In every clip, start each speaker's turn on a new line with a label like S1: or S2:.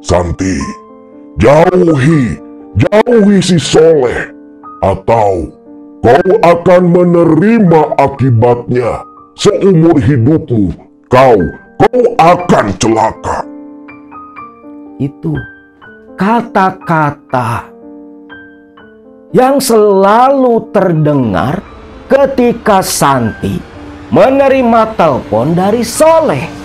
S1: Santi, jauhi si Soleh, atau kau akan menerima akibatnya seumur hidupmu. Kau akan celaka.
S2: Itu kata-kata yang selalu terdengar ketika Santi menerima telepon dari Soleh.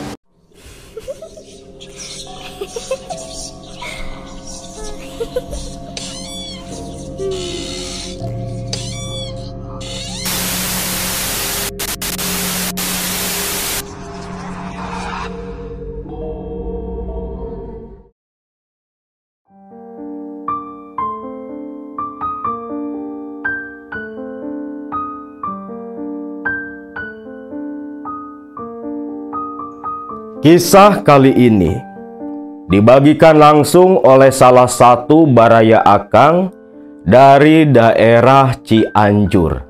S2: Kisah kali ini dibagikan langsung oleh salah satu baraya akang dari daerah Cianjur.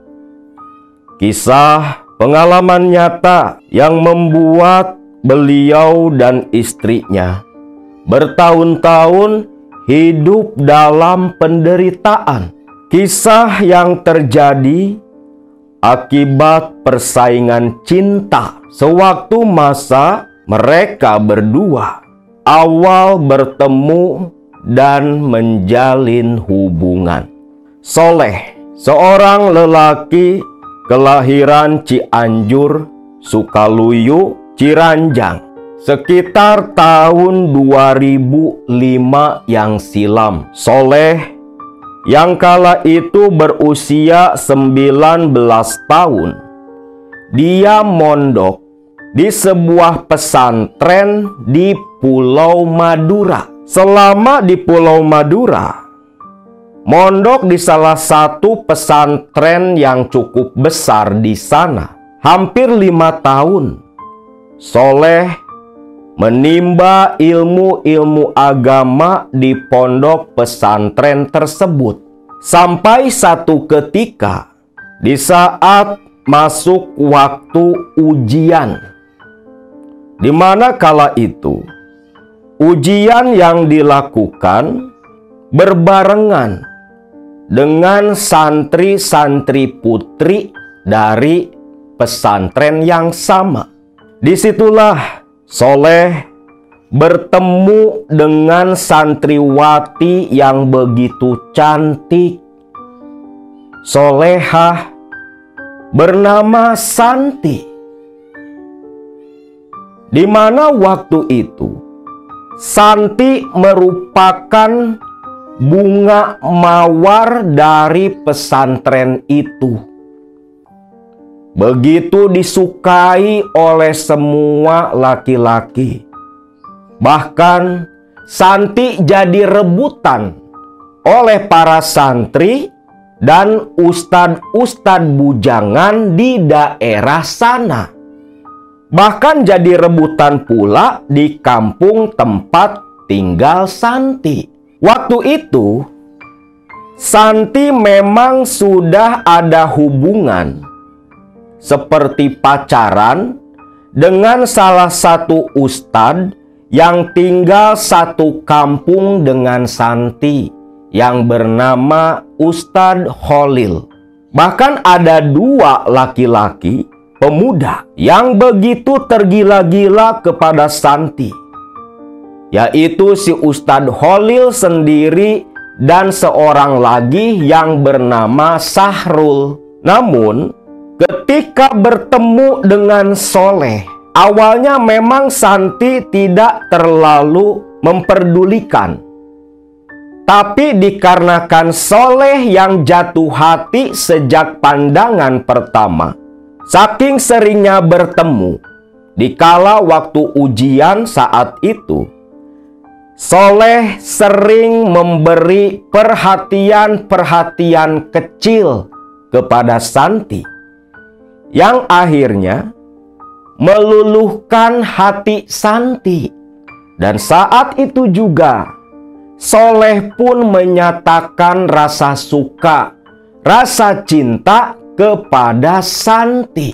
S2: Kisah pengalaman nyata yang membuat beliau dan istrinya bertahun-tahun hidup dalam penderitaan. Kisah yang terjadi akibat persaingan cinta sewaktu masa mereka berdua awal bertemu dan menjalin hubungan. Soleh, seorang lelaki kelahiran Cianjur, Sukaluyu, Ciranjang, sekitar tahun 2005 yang silam. Soleh yang kala itu berusia 19 tahun. Dia mondok di sebuah pesantren di Pulau Madura. Selama di Pulau Madura, mondok di salah satu pesantren yang cukup besar di sana. Hampir 5 tahun, Soleh menimba ilmu-ilmu agama di pondok pesantren tersebut. Sampai satu ketika, di saat masuk waktu ujian, di mana kala itu ujian yang dilakukan berbarengan dengan santri-santri putri dari pesantren yang sama. Disitulah Soleh bertemu dengan santriwati yang begitu cantik, solehah, bernama Santi. Di mana waktu itu Santi merupakan bunga mawar dari pesantren itu. Begitu disukai oleh semua laki-laki. Bahkan Santi jadi rebutan oleh para santri dan ustadz-ustadz bujangan di daerah sana. Bahkan jadi rebutan pula di kampung tempat tinggal Santi. Waktu itu, Santi memang sudah ada hubungan seperti pacaran dengan salah satu ustadz yang tinggal satu kampung dengan Santi, yang bernama Ustadz Khalil. Bahkan ada 2 laki-laki pemuda yang begitu tergila-gila kepada Santi, yaitu si Ustadz Khalil sendiri dan seorang lagi yang bernama Sahrul. Namun ketika bertemu dengan Soleh, awalnya memang Santi tidak terlalu memperdulikan. Tapi dikarenakan Soleh yang jatuh hati sejak pandangan pertama, saking seringnya bertemu, dikala waktu ujian saat itu, Soleh sering memberi perhatian-perhatian kecil kepada Santi, yang akhirnya meluluhkan hati Santi. Dan saat itu juga, Soleh pun menyatakan rasa suka, rasa cinta kepada Santi,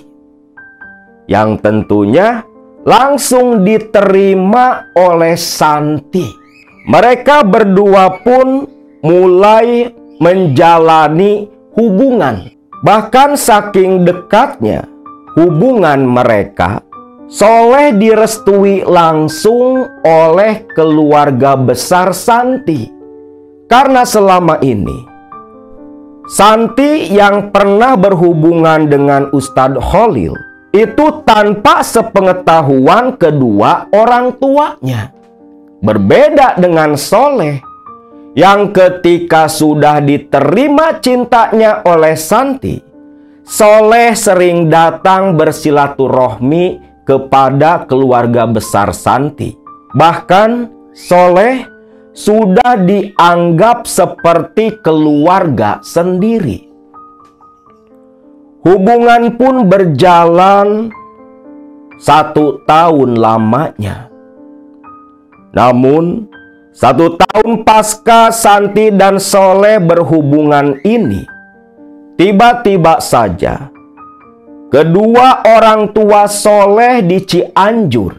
S2: yang tentunya langsung diterima oleh Santi. Mereka berdua pun mulai menjalani hubungan. Bahkan saking dekatnya hubungan mereka, Soleh direstui langsung oleh keluarga besar Santi. Karena selama ini Santi yang pernah berhubungan dengan Ustadz Khalil itu tanpa sepengetahuan kedua orang tuanya. Berbeda dengan Soleh yang ketika sudah diterima cintanya oleh Santi, Soleh sering datang bersilaturahmi kepada keluarga besar Santi. Bahkan Soleh sudah dianggap seperti keluarga sendiri. Hubungan pun berjalan 1 tahun lamanya. Namun 1 tahun pasca Santi dan Soleh berhubungan ini, tiba-tiba saja kedua orang tua Soleh di Cianjur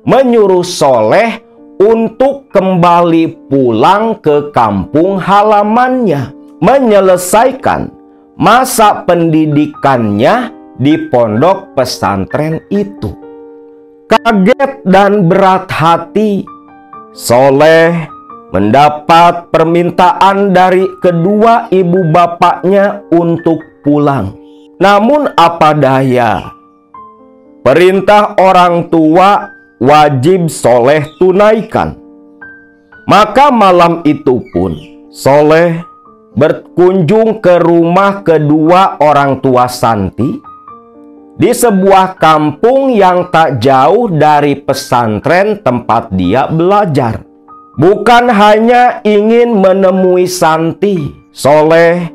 S2: menyuruh Soleh untuk kembali pulang ke kampung halamannya, menyelesaikan masa pendidikannya di pondok pesantren itu. Kaget dan berat hati, Soleh mendapat permintaan dari kedua ibu bapaknya untuk pulang. Namun apa daya, perintah orang tua wajib Soleh tunaikan. Maka malam itu pun Soleh berkunjung ke rumah kedua orang tua Santi di sebuah kampung yang tak jauh dari pesantren tempat dia belajar. Bukan hanya ingin menemui Santi, Soleh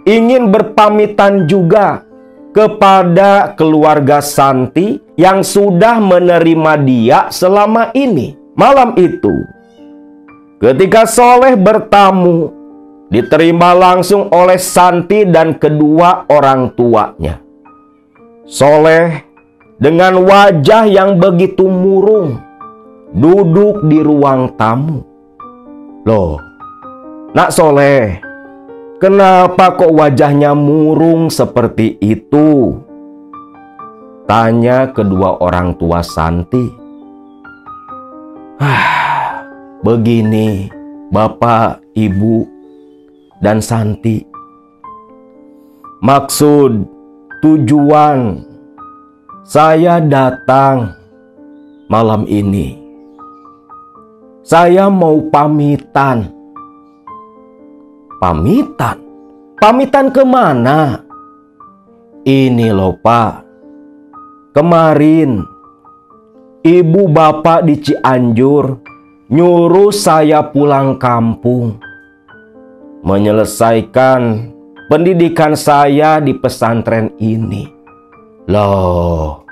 S2: ingin berpamitan juga kepada keluarga Santi yang sudah menerima dia selama ini. Malam itu, ketika Soleh bertamu, diterima langsung oleh Santi dan kedua orang tuanya. Soleh dengan wajah yang begitu murung duduk di ruang tamu. Loh, Nak Soleh, kenapa kok wajahnya murung seperti itu? Tanya kedua orang tua Santi. Begini, Bapak, Ibu, dan Santi. Maksud, tujuan saya datang malam ini, saya mau pamitan. Pamitan? Pamitan kemana? Ini loh Pak, kemarin ibu bapak di Cianjur nyuruh saya pulang kampung, menyelesaikan pendidikan saya di pesantren ini. Loh,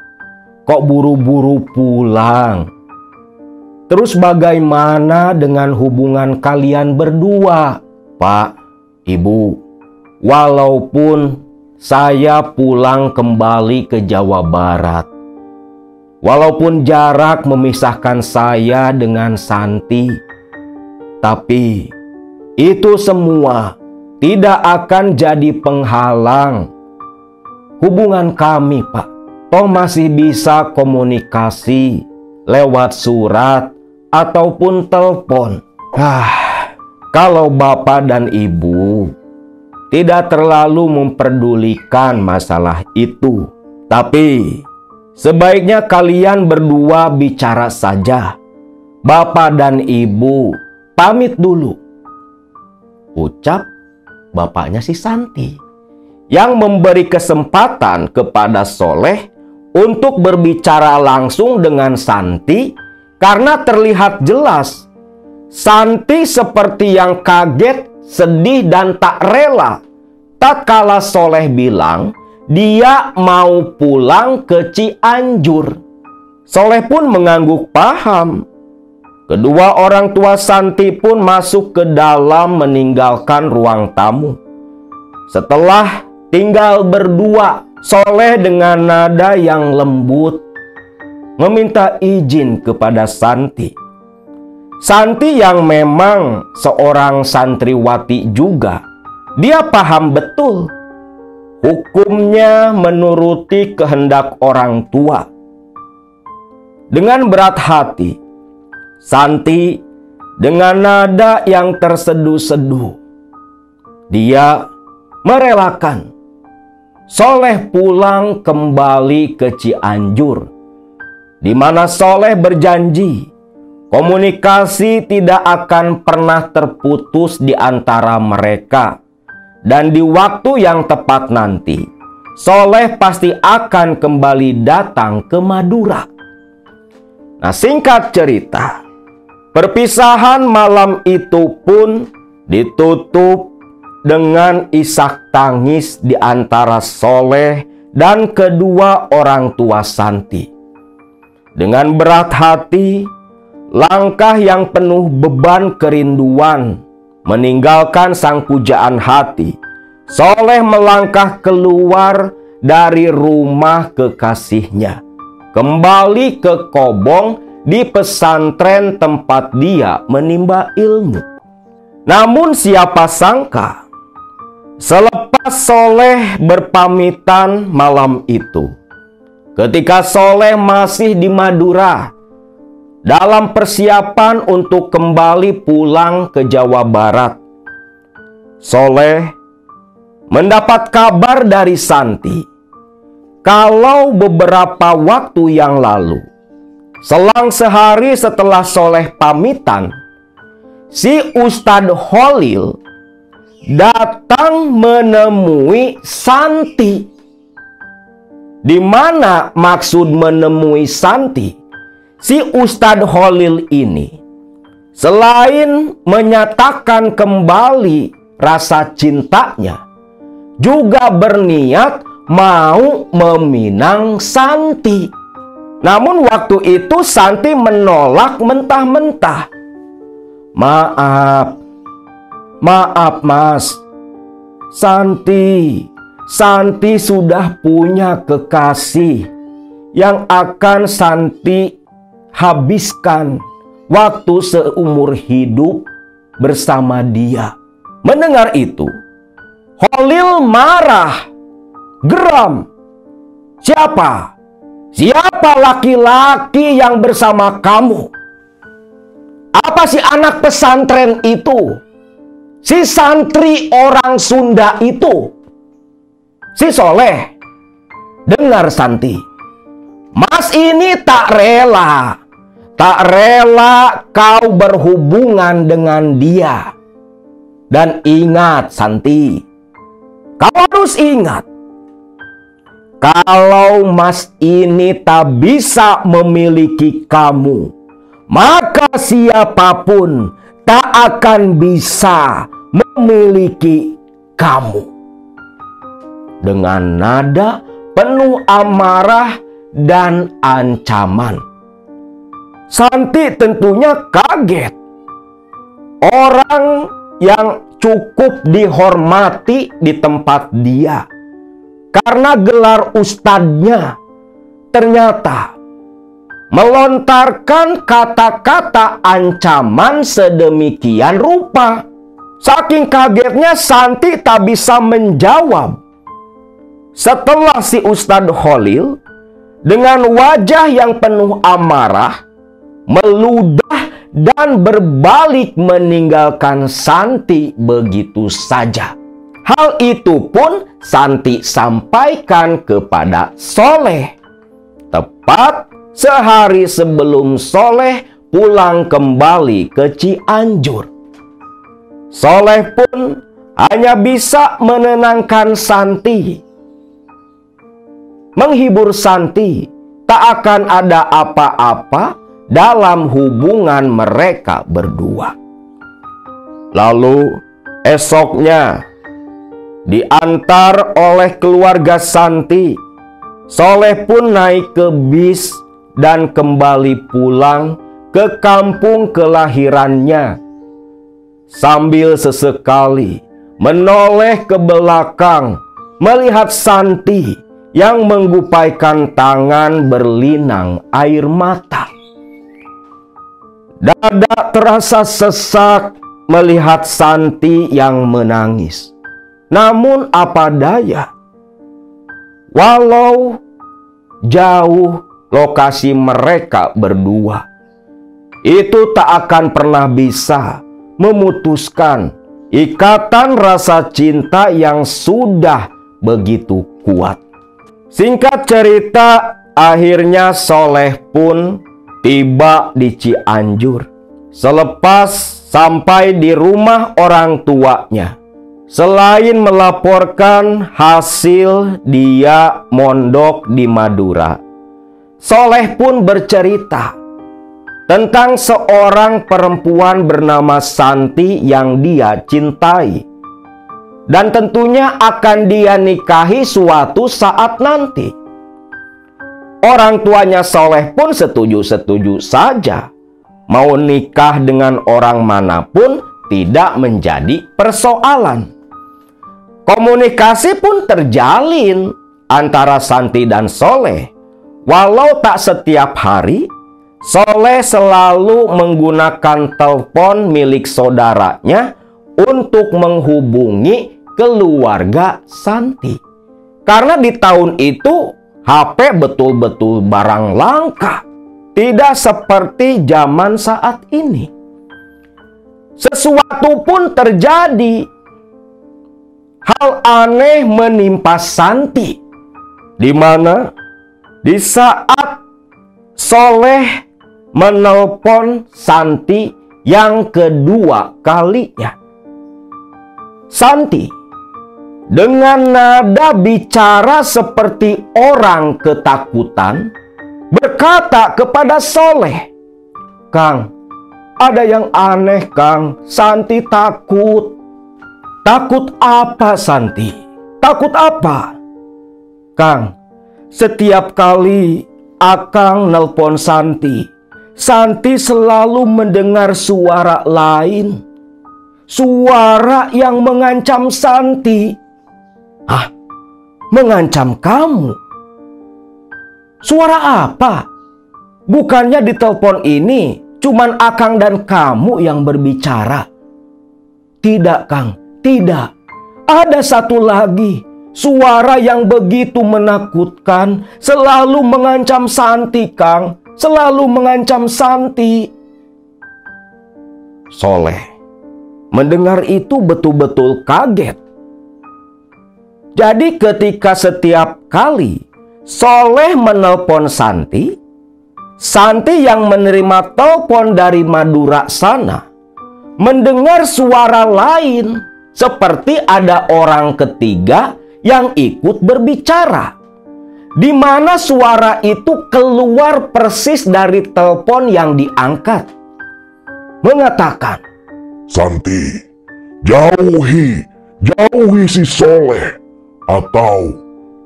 S2: kok buru-buru pulang? Terus bagaimana dengan hubungan kalian berdua? Pak, Ibu, walaupun saya pulang kembali ke Jawa Barat, walaupun jarak memisahkan saya dengan Santi, tapi itu semua tidak akan jadi penghalang hubungan kami, Pak. Toh masih bisa komunikasi lewat surat ataupun telepon. Kalau Bapak dan Ibu tidak terlalu memperdulikan masalah itu, tapi sebaiknya kalian berdua bicara saja. Bapak dan Ibu pamit dulu, ucap bapaknya si Santi, yang memberi kesempatan kepada Soleh untuk berbicara langsung dengan Santi. Karena terlihat jelas Santi seperti yang kaget, sedih, dan tak rela tatkala Soleh bilang dia mau pulang ke Cianjur. Soleh pun mengangguk paham. Kedua orang tua Santi pun masuk ke dalam meninggalkan ruang tamu. Setelah tinggal berdua, Soleh dengan nada yang lembut meminta izin kepada Santi. Santi yang memang seorang santriwati juga, dia paham betul hukumnya menuruti kehendak orang tua. Dengan berat hati, Santi dengan nada yang terseduh-seduh, dia merelakan Soleh pulang kembali ke Cianjur, di mana Soleh berjanji komunikasi tidak akan pernah terputus di antara mereka. Dan di waktu yang tepat nanti, Soleh pasti akan kembali datang ke Madura. Nah, singkat cerita, perpisahan malam itu pun ditutup dengan isak tangis di antara Soleh dan kedua orang tua Santi. Dengan berat hati, langkah yang penuh beban kerinduan meninggalkan sang pujaan hati, Soleh melangkah keluar dari rumah kekasihnya, kembali ke Kobong di pesantren tempat dia menimba ilmu. Namun siapa sangka, selepas Soleh berpamitan malam itu, ketika Soleh masih di Madura, dalam persiapan untuk kembali pulang ke Jawa Barat, Soleh mendapat kabar dari Santi kalau beberapa waktu yang lalu, selang sehari setelah Soleh pamitan, si Ustadz Holil datang menemui Santi. Di mana maksud menemui Santi? Si Ustadz Holil ini, selain menyatakan kembali rasa cintanya, juga berniat mau meminang Santi. Namun waktu itu Santi menolak mentah-mentah. Maaf mas, Santi sudah punya kekasih yang akan Santi habiskan waktu seumur hidup bersama dia. Mendengar itu, Holil marah, geram. Siapa laki-laki yang bersama kamu? Apa si anak pesantren itu? Si santri orang Sunda itu? Si Soleh? Dengar Santi, mas ini tak rela kau berhubungan dengan dia. Dan ingat Santi, kau harus ingat, kalau mas ini tak bisa memiliki kamu, maka siapapun tak akan bisa memiliki kamu. Dengan nada penuh amarah dan ancaman, Santi tentunya kaget. Orang yang cukup dihormati di tempat dia karena gelar ustadznya, ternyata melontarkan kata-kata ancaman sedemikian rupa. Saking kagetnya Santi tak bisa menjawab. Setelah si Ustadz Holil dengan wajah yang penuh amarah meludah dan berbalik meninggalkan Santi begitu saja. Hal itu pun Santi sampaikan kepada Soleh tepat sehari sebelum Soleh pulang kembali ke Cianjur. Soleh pun hanya bisa menenangkan Santi, menghibur Santi, tak akan ada apa-apa dalam hubungan mereka berdua. Lalu esoknya diantar oleh keluarga Santi, Soleh pun naik ke bis dan kembali pulang ke kampung kelahirannya, sambil sesekali menoleh ke belakang melihat Santi yang menggupaikan tangan berlinang air mata. Dada terasa sesak melihat Santi yang menangis. Namun apa daya, walau jauh lokasi mereka berdua, itu tak akan pernah bisa memutuskan ikatan rasa cinta yang sudah begitu kuat. Singkat cerita, akhirnya Soleh pun tiba di Cianjur. Selepas sampai di rumah orang tuanya, selain melaporkan hasil dia mondok di Madura, Soleh pun bercerita tentang seorang perempuan bernama Santi yang dia cintai, dan tentunya akan dia nikahi suatu saat nanti. Orang tuanya Soleh pun setuju-setuju saja. Mau nikah dengan orang manapun tidak menjadi persoalan. Komunikasi pun terjalin antara Santi dan Soleh. Walau tak setiap hari, Soleh selalu menggunakan telepon milik saudaranya untuk menghubungi keluarga Santi. Karena di tahun itu HP betul-betul barang langka, tidak seperti zaman saat ini. Sesuatu pun terjadi. Hal aneh menimpa Santi, di mana di saat Soleh menelpon Santi yang kedua kalinya, Santi dengan nada bicara seperti orang ketakutan berkata kepada Soleh, "Kang, ada yang aneh, Kang. Santi takut." "Takut apa, Santi? Takut apa?" "Kang, setiap kali Akang nelpon Santi, Santi selalu mendengar suara lain. Suara yang mengancam Santi." "Hah? Mengancam kamu? Suara apa? Bukannya di telepon ini cuman Akang dan kamu yang berbicara." "Tidak, Kang, tidak. Ada satu lagi. Suara yang begitu menakutkan, selalu mengancam Santi, Kang. Selalu mengancam Santi." Soleh mendengar itu betul-betul kaget. Jadi ketika setiap kali Soleh menelpon Santi, Santi yang menerima telepon dari Madura sana mendengar suara lain, seperti ada orang ketiga yang ikut berbicara, di mana suara itu keluar persis dari telepon yang diangkat, mengatakan,
S1: "Santi, jauhi si Soleh, atau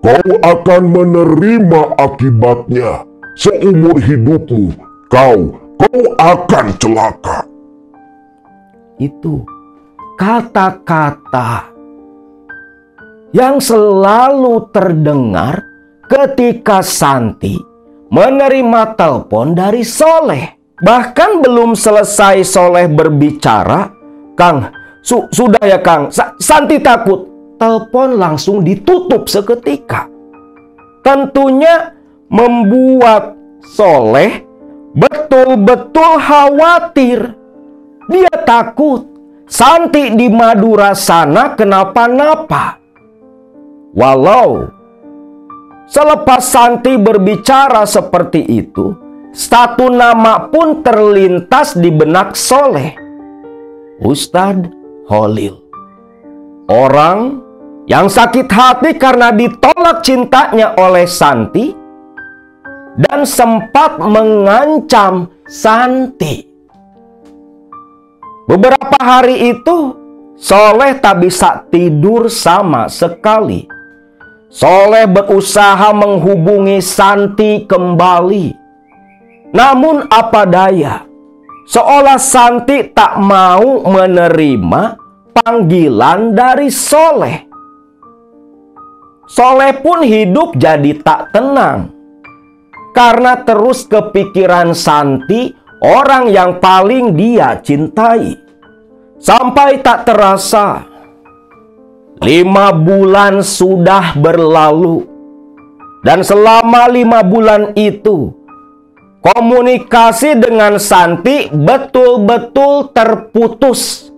S1: kau akan menerima akibatnya. Seumur hidupmu kau akan celaka."
S2: Itu kata-kata yang selalu terdengar ketika Santi menerima telepon dari Soleh. Bahkan belum selesai Soleh berbicara, "Kang, sudah ya Kang, Santi takut." Telepon langsung ditutup seketika. Tentunya membuat Soleh betul-betul khawatir. Dia takut Santi di Madura sana kenapa-napa. Walau selepas Santi berbicara seperti itu, satu nama pun terlintas di benak Soleh, Ustadz Holil. Orang yang sakit hati karena ditolak cintanya oleh Santi dan sempat mengancam Santi. Beberapa hari itu Soleh tak bisa tidur sama sekali. Soleh berusaha menghubungi Santi kembali. Namun apa daya, seolah Santi tak mau menerima panggilan dari Soleh. Soleh pun hidup jadi tak tenang karena terus kepikiran Santi orang yang paling dia cintai. Sampai tak terasa 5 bulan sudah berlalu. Dan selama 5 bulan itu, komunikasi dengan Santi betul-betul terputus.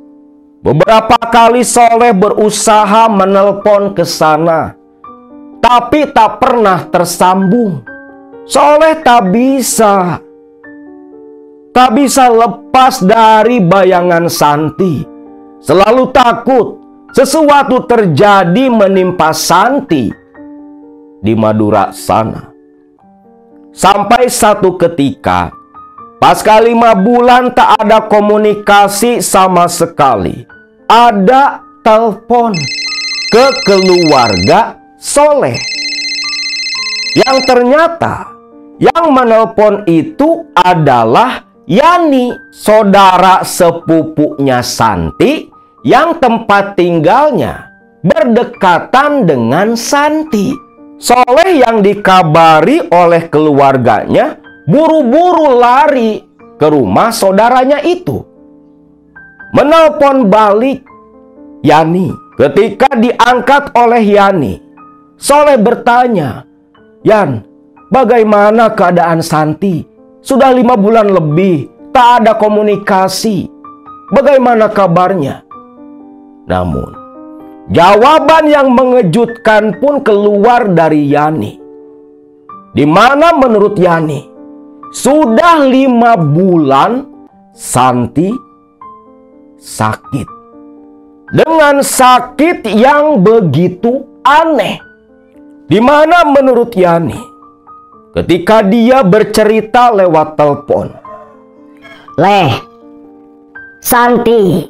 S2: Beberapa kali Soleh berusaha menelpon ke sana, tapi tak pernah tersambung. Soleh tak bisa lepas dari bayangan Santi. Selalu takut sesuatu terjadi menimpa Santi di Madura sana. Sampai satu ketika, pasca 5 bulan tak ada komunikasi sama sekali, ada telepon ke keluarga Soleh. Yang ternyata yang menelpon itu adalah Yani, saudara sepupunya Santi yang tempat tinggalnya berdekatan dengan Santi. Soleh yang dikabari oleh keluarganya buru-buru lari ke rumah saudaranya itu. Menelpon balik Yani. Ketika diangkat oleh Yani, Soleh bertanya, "Yan, bagaimana keadaan Santi? Sudah 5 bulan lebih, tak ada komunikasi. Bagaimana kabarnya?" Namun, jawaban yang mengejutkan pun keluar dari Yani. Di mana menurut Yani, sudah 5 bulan Santi sakit. Dengan sakit yang begitu aneh. Di mana menurut Yani, ketika dia bercerita lewat telepon,
S3: "Leh, Santi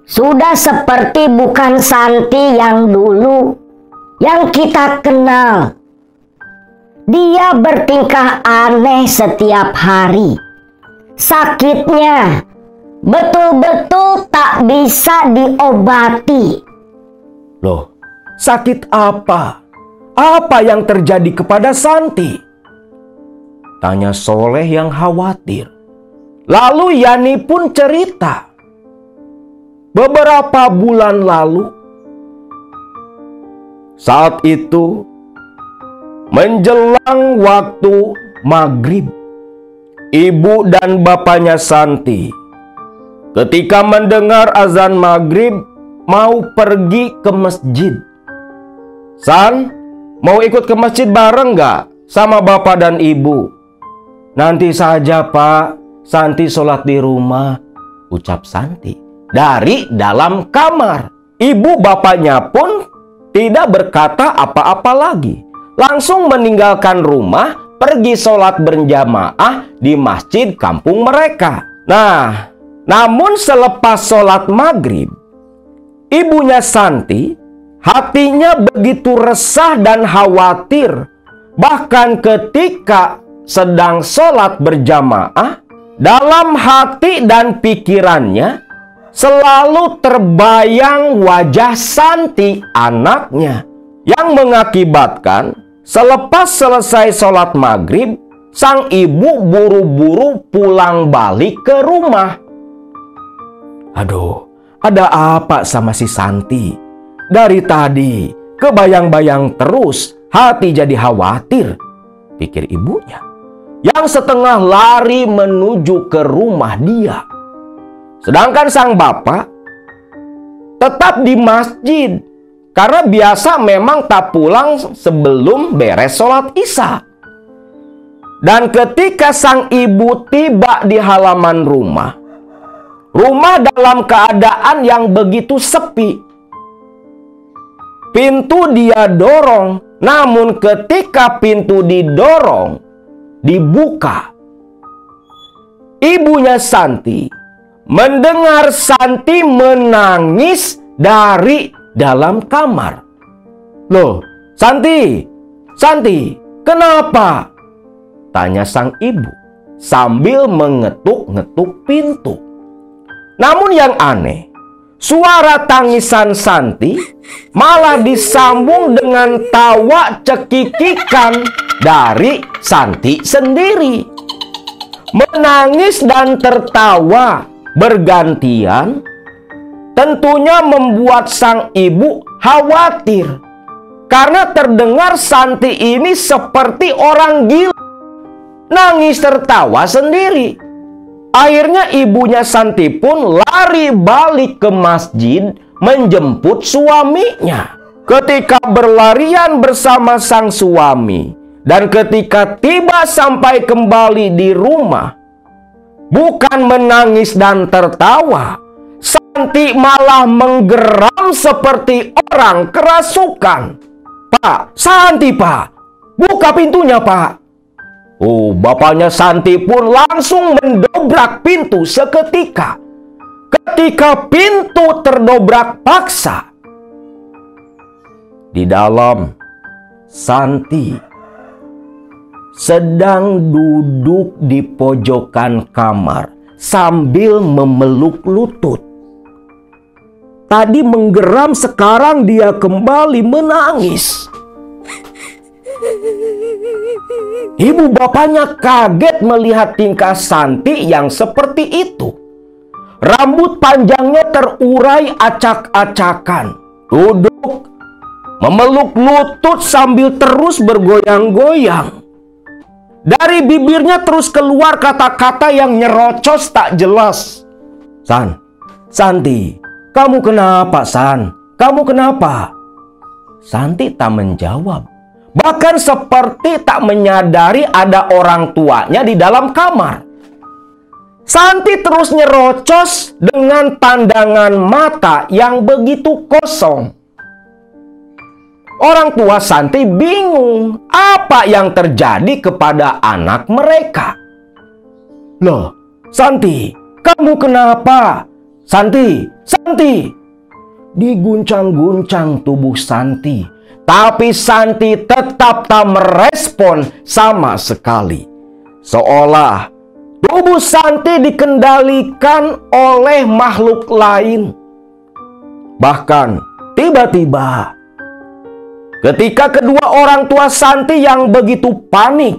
S3: sudah seperti bukan Santi yang dulu, yang kita kenal. Dia bertingkah aneh setiap hari. Sakitnya betul-betul tak bisa diobati."
S2: "Loh, sakit apa? Apa yang terjadi kepada Santi?" tanya Soleh yang khawatir. Lalu Yani pun cerita. Beberapa bulan lalu, saat itu menjelang waktu maghrib, ibu dan bapaknya Santi ketika mendengar azan maghrib mau pergi ke masjid. "San, mau ikut ke masjid bareng gak sama bapak dan ibu?" "Nanti saja Pak, Santi sholat di rumah," ucap Santi dari dalam kamar. Ibu bapaknya pun tidak berkata apa-apa lagi. Langsung meninggalkan rumah, pergi sholat berjamaah di masjid kampung mereka. Nah, namun selepas sholat maghrib, ibunya Santi hatinya begitu resah dan khawatir. Bahkan ketika sedang sholat berjamaah, dalam hati dan pikirannya selalu terbayang wajah Santi anaknya, yang mengakibatkan selepas selesai sholat maghrib, sang ibu buru-buru pulang balik ke rumah. "Aduh, ada apa sama si Santi? Dari tadi kebayang-bayang terus, hati jadi khawatir," pikir ibunya, yang setengah lari menuju ke rumah dia. Sedangkan sang bapak tetap di masjid, karena biasa memang tak pulang sebelum beres sholat isya. Dan ketika sang ibu tiba di halaman rumah dalam keadaan yang begitu sepi. Pintu dia dorong, namun ketika pintu didorong, dibuka, ibunya Santi mendengar Santi menangis dari dalam kamar. "Loh, Santi, kenapa?" tanya sang ibu sambil mengetuk-ngetuk pintu. Namun yang aneh, suara tangisan Santi malah disambung dengan tawa cekikikan dari Santi sendiri. Menangis dan tertawa bergantian tentunya membuat sang ibu khawatir. Karena terdengar Santi ini seperti orang gila. Nangis tertawa sendiri. Akhirnya ibunya Santi pun lari balik ke masjid menjemput suaminya. Ketika berlarian bersama sang suami dan ketika tiba sampai kembali di rumah, bukan menangis dan tertawa, Santi malah menggeram seperti orang kerasukan. "Pak, Santi, Pak, buka pintunya, Pak." Oh, bapaknya Santi pun langsung mendobrak pintu seketika. Ketika pintu terdobrak paksa, di dalam Santi sedang duduk di pojokan kamar sambil memeluk lutut. Tadi menggeram, sekarang dia kembali menangis. Ibu bapaknya kaget melihat tingkah Santi yang seperti itu. Rambut panjangnya terurai acak-acakan. Duduk, memeluk lutut sambil terus bergoyang-goyang. Dari bibirnya terus keluar kata-kata yang nyerocos tak jelas. Santi, kamu kenapa, San? Kamu kenapa?" Santi tak menjawab. Bahkan seperti tak menyadari ada orang tuanya di dalam kamar. Santi terus nyerocos dengan pandangan mata yang begitu kosong. Orang tua Santi bingung apa yang terjadi kepada anak mereka. "Loh, Santi, kamu kenapa? Santi!" Diguncang-guncang tubuh Santi, tapi Santi tetap tak merespon sama sekali. Seolah tubuh Santi dikendalikan oleh makhluk lain. Bahkan tiba-tiba ketika kedua orang tua Santi yang begitu panik,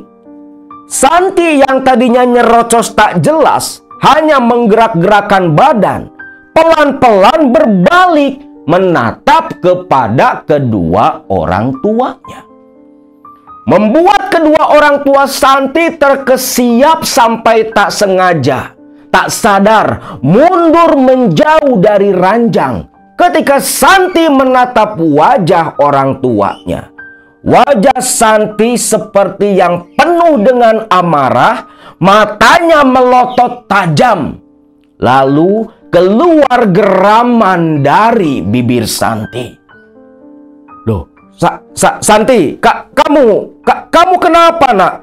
S2: Santi yang tadinya nyerocos tak jelas hanya menggerak-gerakkan badan, pelan-pelan berbalik menatap kepada kedua orang tuanya. Membuat kedua orang tua Santi terkesiap sampai tak sengaja, tak sadar mundur menjauh dari ranjang ketika Santi menatap wajah orang tuanya. Wajah Santi seperti yang penuh dengan amarah, matanya melotot tajam. Lalu keluar geraman dari bibir Santi. "Loh, Santi, kamu kenapa, Nak?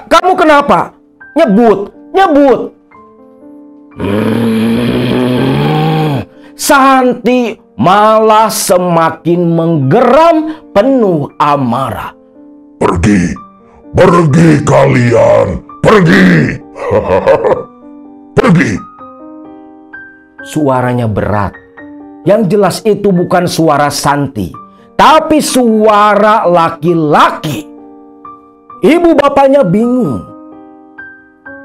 S2: Kamu kenapa? Nyebut. Santi malah semakin menggeram penuh amarah.
S1: Pergi kalian, pergi. Pergi.
S2: Suaranya berat. Yang jelas itu bukan suara Santi, tapi suara laki-laki. Ibu bapaknya bingung.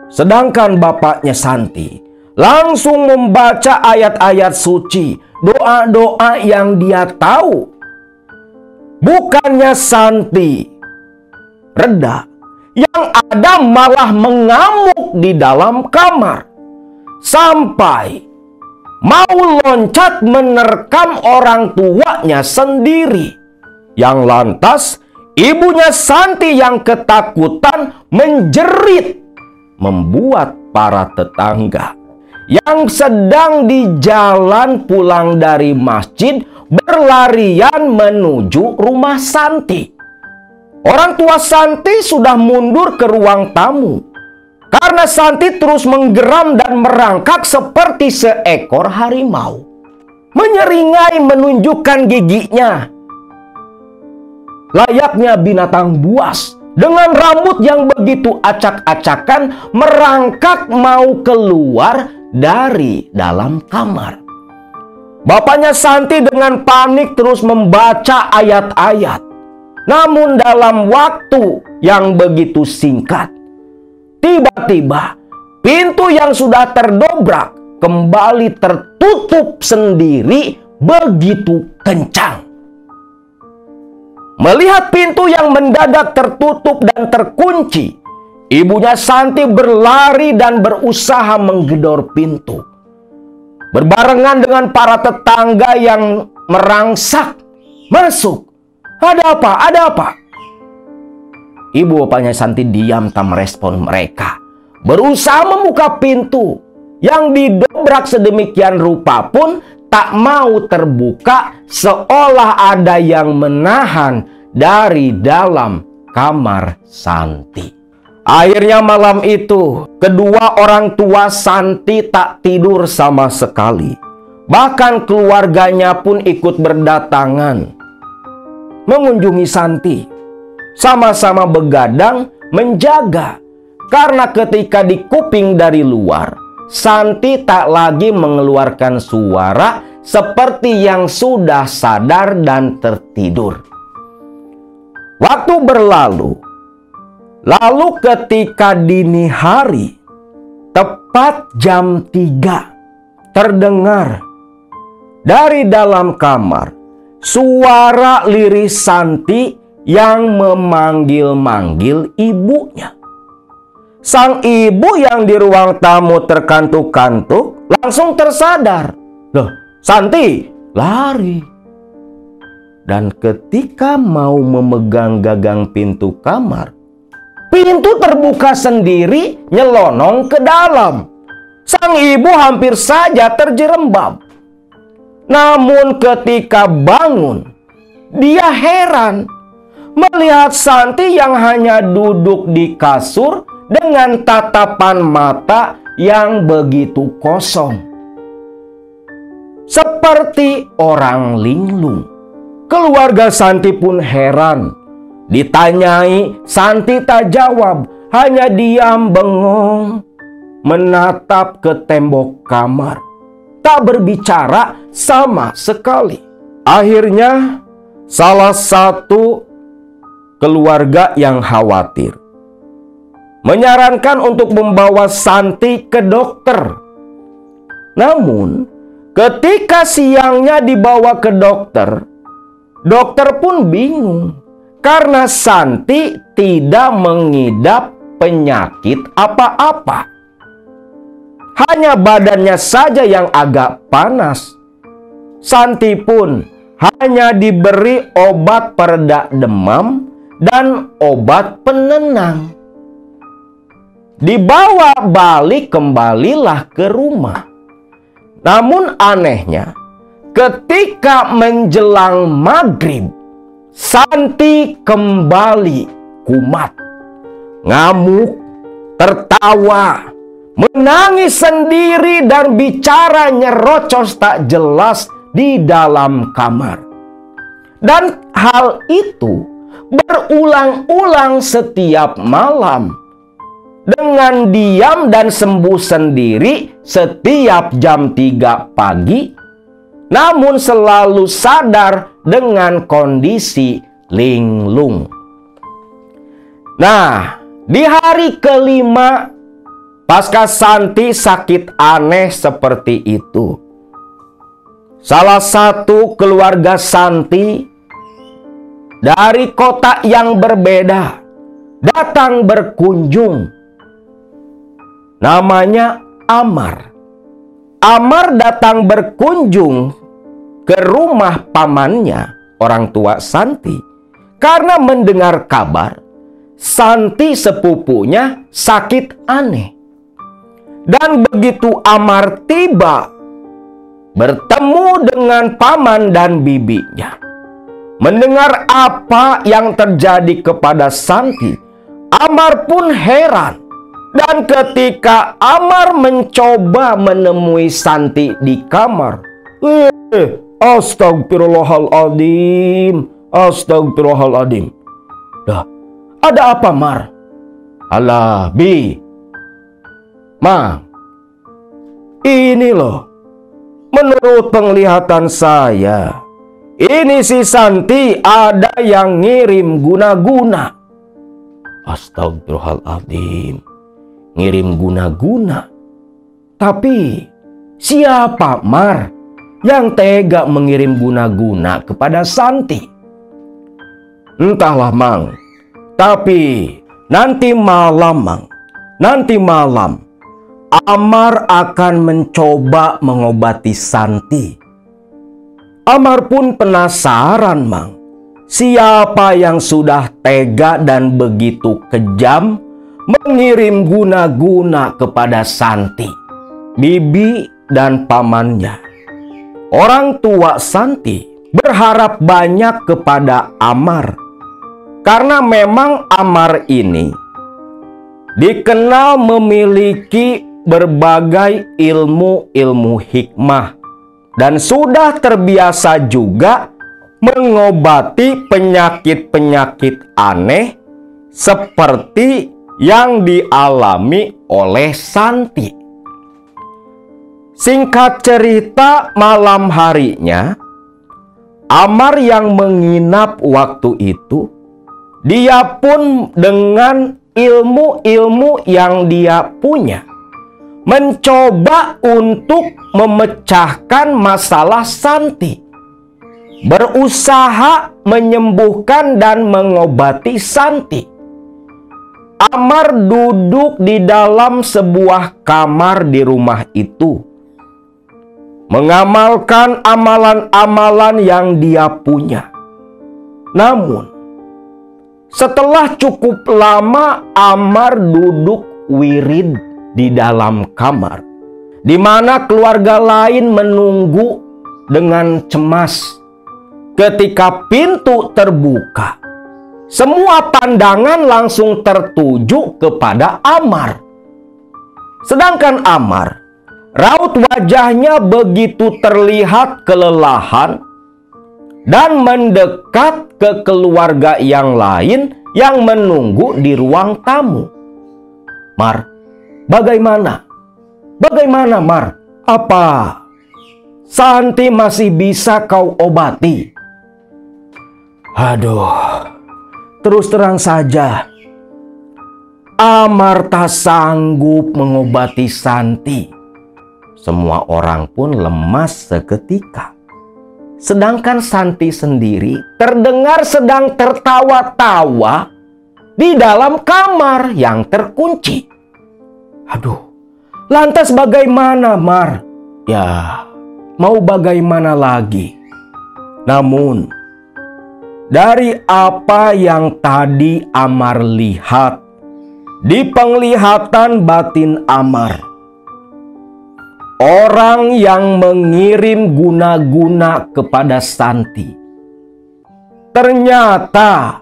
S2: Sedangkan bapaknya Santi langsung membaca ayat-ayat suci, doa-doa yang dia tahu. Bukannya Santi reda, yang ada malah mengamuk di dalam kamar. Sampai mau loncat menerkam orang tuanya sendiri. Yang lantas ibunya Santi yang ketakutan menjerit, membuat para tetangga yang sedang di jalan pulang dari masjid berlarian menuju rumah Santi. Orang tua Santi sudah mundur ke ruang tamu karena Santi terus menggeram dan merangkak seperti seekor harimau, menyeringai menunjukkan giginya layaknya binatang buas. Dengan rambut yang begitu acak-acakan merangkak mau keluar dari dalam kamar. Bapaknya Santi dengan panik terus membaca ayat-ayat. Namun dalam waktu yang begitu singkat, tiba-tiba pintu yang sudah terdobrak kembali tertutup sendiri begitu kencang. Melihat pintu yang mendadak tertutup dan terkunci, ibunya Santi berlari dan berusaha menggedor pintu. Berbarengan dengan para tetangga yang merangsak masuk. Ada apa? Ada apa? Ibu bapaknya Santi diam tak merespon mereka. Berusaha membuka pintu yang didobrak sedemikian rupa pun tak mau terbuka, seolah ada yang menahan dari dalam kamar Santi. Akhirnya malam itu, kedua orang tua Santi tak tidur sama sekali. Bahkan keluarganya pun ikut berdatangan mengunjungi Santi. Sama-sama begadang menjaga. Karena ketika dikuping dari luar, Santi tak lagi mengeluarkan suara seperti yang sudah sadar dan tertidur. Waktu berlalu, lalu ketika dini hari, tepat jam 3, terdengar dari dalam kamar suara lirih Santi yang memanggil-manggil ibunya. Sang ibu yang di ruang tamu terkantuk-kantuk langsung tersadar. Loh, Santi lari. Dan ketika mau memegang gagang pintu kamar, pintu terbuka sendiri nyelonong ke dalam. Sang ibu hampir saja terjerembab. Namun ketika bangun, dia heran melihat Santi yang hanya duduk di kasur dengan tatapan mata yang begitu kosong, seperti orang linglung. Keluarga Santi pun heran. Ditanyai, Santi tak jawab, hanya diam bengong, menatap ke tembok kamar, tak berbicara sama sekali. Akhirnya, salah satu keluarga yang khawatir menyarankan untuk membawa Santi ke dokter. Namun, ketika siangnya dibawa ke dokter, dokter pun bingung karena Santi tidak mengidap penyakit apa-apa. Hanya badannya saja yang agak panas. Santi pun hanya diberi obat pereda demam dan obat penenang. Dibawa balik kembalilah ke rumah. Namun anehnya, ketika menjelang maghrib, Santi kembali kumat, ngamuk, tertawa, menangis sendiri dan bicara nyerocos tak jelas di dalam kamar. Dan hal itu berulang-ulang setiap malam. Dengan diam dan sembuh sendiri setiap jam 3 pagi, namun selalu sadar dengan kondisi linglung. Nah, di hari kelima pasca Santi sakit aneh seperti itu, salah satu keluarga Santi dari kota yang berbeda datang berkunjung. Namanya Amar. Amar datang berkunjung ke rumah pamannya, orang tua Santi, karena mendengar kabar Santi sepupunya sakit aneh. Dan begitu Amar tiba, bertemu dengan paman dan bibinya, mendengar apa yang terjadi kepada Santi, Amar pun heran. Dan ketika Amar mencoba menemui Santi di kamar, astagfirullahaladzim, astagfirullahaladzim. Dah, ada apa, Mar? Alah, Bi, Ma, ini loh, menurut penglihatan saya, ini si Santi ada yang ngirim guna-guna. Astagfirullahaladzim. ngirim guna-guna. Tapi siapa Mar yang tega mengirim guna-guna kepada Santi? Entahlah Mang, tapi nanti malam Mang, nanti malam Amar akan mencoba mengobati Santi. Amar pun penasaran Mang, siapa yang sudah tega dan begitu kejam mengirim guna-guna kepada Santi, bibi dan pamannya. Orang tua Santi berharap banyak kepada Amar, karena memang Amar ini dikenal memiliki berbagai ilmu-ilmu hikmah dan sudah terbiasa juga mengobati penyakit-penyakit aneh seperti yang dialami oleh Santi. Singkat cerita, malam harinya Amar yang menginap waktu itu, dia pun dengan ilmu-ilmu yang dia punya mencoba untuk memecahkan masalah Santi, berusaha menyembuhkan dan mengobati Santi. Amar duduk di dalam sebuah kamar di rumah itu, mengamalkan amalan-amalan yang dia punya. Namun, setelah cukup lama Amar duduk wirid di dalam kamar, di mana keluarga lain menunggu dengan cemas. Ketika pintu terbuka, semua pandangan langsung tertuju kepada Amar. Sedangkan Amar, raut wajahnya begitu terlihat kelelahan dan mendekat ke keluarga yang lain yang menunggu di ruang tamu. Mar, bagaimana? Bagaimana Mar? Apa Santi masih bisa kau obati? Aduh, terus terang saja, Amar tak sanggup mengobati Santi. Semua orang pun lemas seketika. Sedangkan Santi sendiri terdengar sedang tertawa-tawa di dalam kamar yang terkunci. Aduh, lantas bagaimana Mar? Ya, mau bagaimana lagi? Namun, dari apa yang tadi Amar lihat, di penglihatan batin Amar, orang yang mengirim guna-guna kepada Santi, ternyata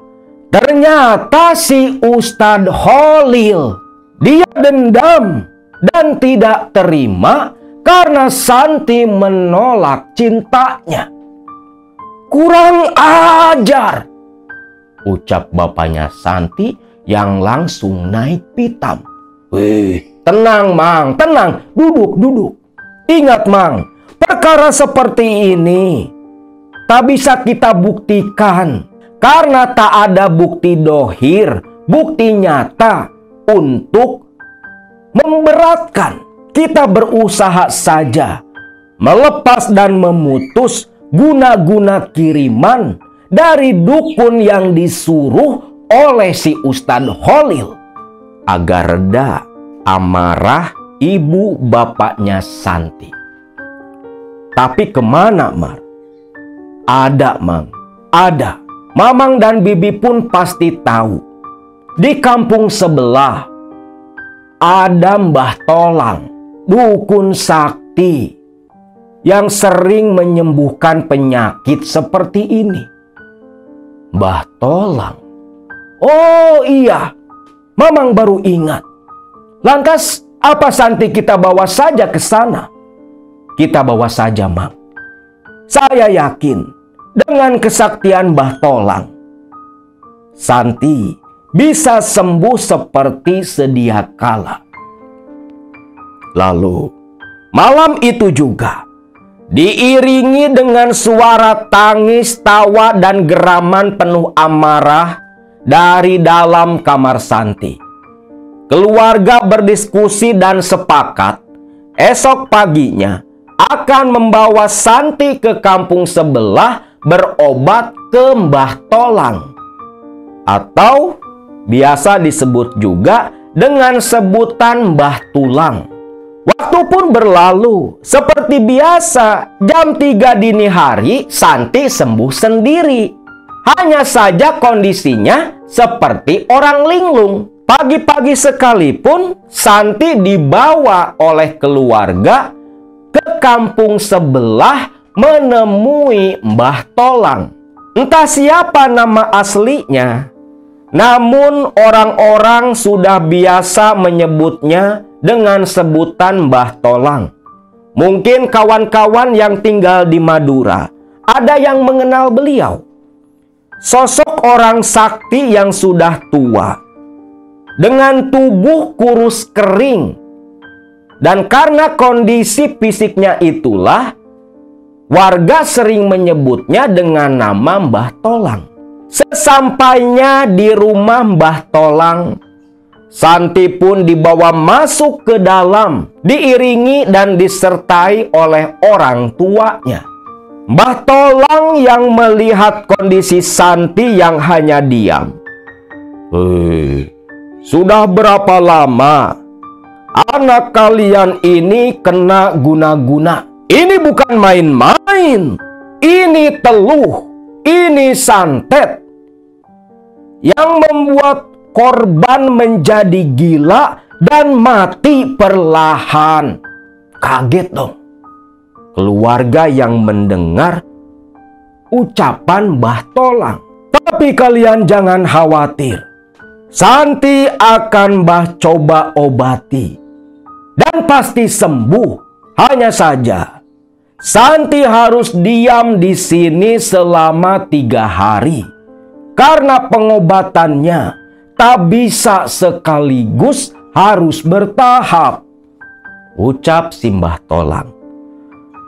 S2: si Ustadz Holil. Dia dendam dan tidak terima karena Santi menolak cintanya. Kurang ajar, ucap bapaknya Santi yang langsung naik pitam. Wih, tenang Mang, tenang, duduk. Ingat Mang, perkara seperti ini tak bisa kita buktikan karena tak ada bukti dohir, bukti nyata untuk memberatkan. Kita berusaha saja melepas dan memutus guna-guna kiriman dari dukun yang disuruh oleh si Ustadz Holil agar reda amarah ibu bapaknya Santi. Tapi kemana Mar? Ada Mang, ada. Mamang dan Bibi pun pasti tahu. Di kampung sebelah ada Mbah Tolang, dukun sakti yang sering menyembuhkan penyakit seperti ini. Mbah Tolang? Oh iya, Mamang baru ingat. Lantas apa Santi kita bawa saja ke sana? Kita bawa saja Mang. Saya yakin dengan kesaktian Mbah Tolang, Santi bisa sembuh seperti sedia kala. Lalu malam itu juga diiringi dengan suara tangis, tawa, dan geraman penuh amarah dari dalam kamar Santi. Keluarga berdiskusi dan sepakat esok paginya akan membawa Santi ke kampung sebelah berobat ke Mbah Tolang, atau biasa disebut juga dengan sebutan Mbah Tulang. Waktu pun berlalu. Seperti biasa, jam 3 dini hari Santi sembuh sendiri. Hanya saja kondisinya seperti orang linglung. Pagi-pagi sekalipun Santi dibawa oleh keluarga ke kampung sebelah menemui Mbah Tolang. Entah siapa nama aslinya, namun orang-orang sudah biasa menyebutnya dengan sebutan Mbah Tolang. Mungkin kawan-kawan yang tinggal di Madura ada yang mengenal beliau. Sosok orang sakti yang sudah tua, dengan tubuh kurus kering. Dan karena kondisi fisiknya itulah, warga sering menyebutnya dengan nama Mbah Tolang. Sesampainya di rumah Mbah Tolang, Santi pun dibawa masuk ke dalam, diiringi dan disertai oleh orang tuanya. Mbah Tolang yang melihat kondisi Santi yang hanya diam. Sudah berapa lama anak kalian ini kena guna-guna? Ini bukan main-main. Ini teluh, ini santet yang membuat korban menjadi gila dan mati perlahan. Kaget dong keluarga yang mendengar ucapan Mbah Tolang. Tapi kalian jangan khawatir. Santi akan Mbah coba obati dan pasti sembuh. Hanya saja Santi harus diam di sini selama 3 hari karena pengobatannya tak bisa sekaligus, harus bertahap, ucap si Mbah Tolang.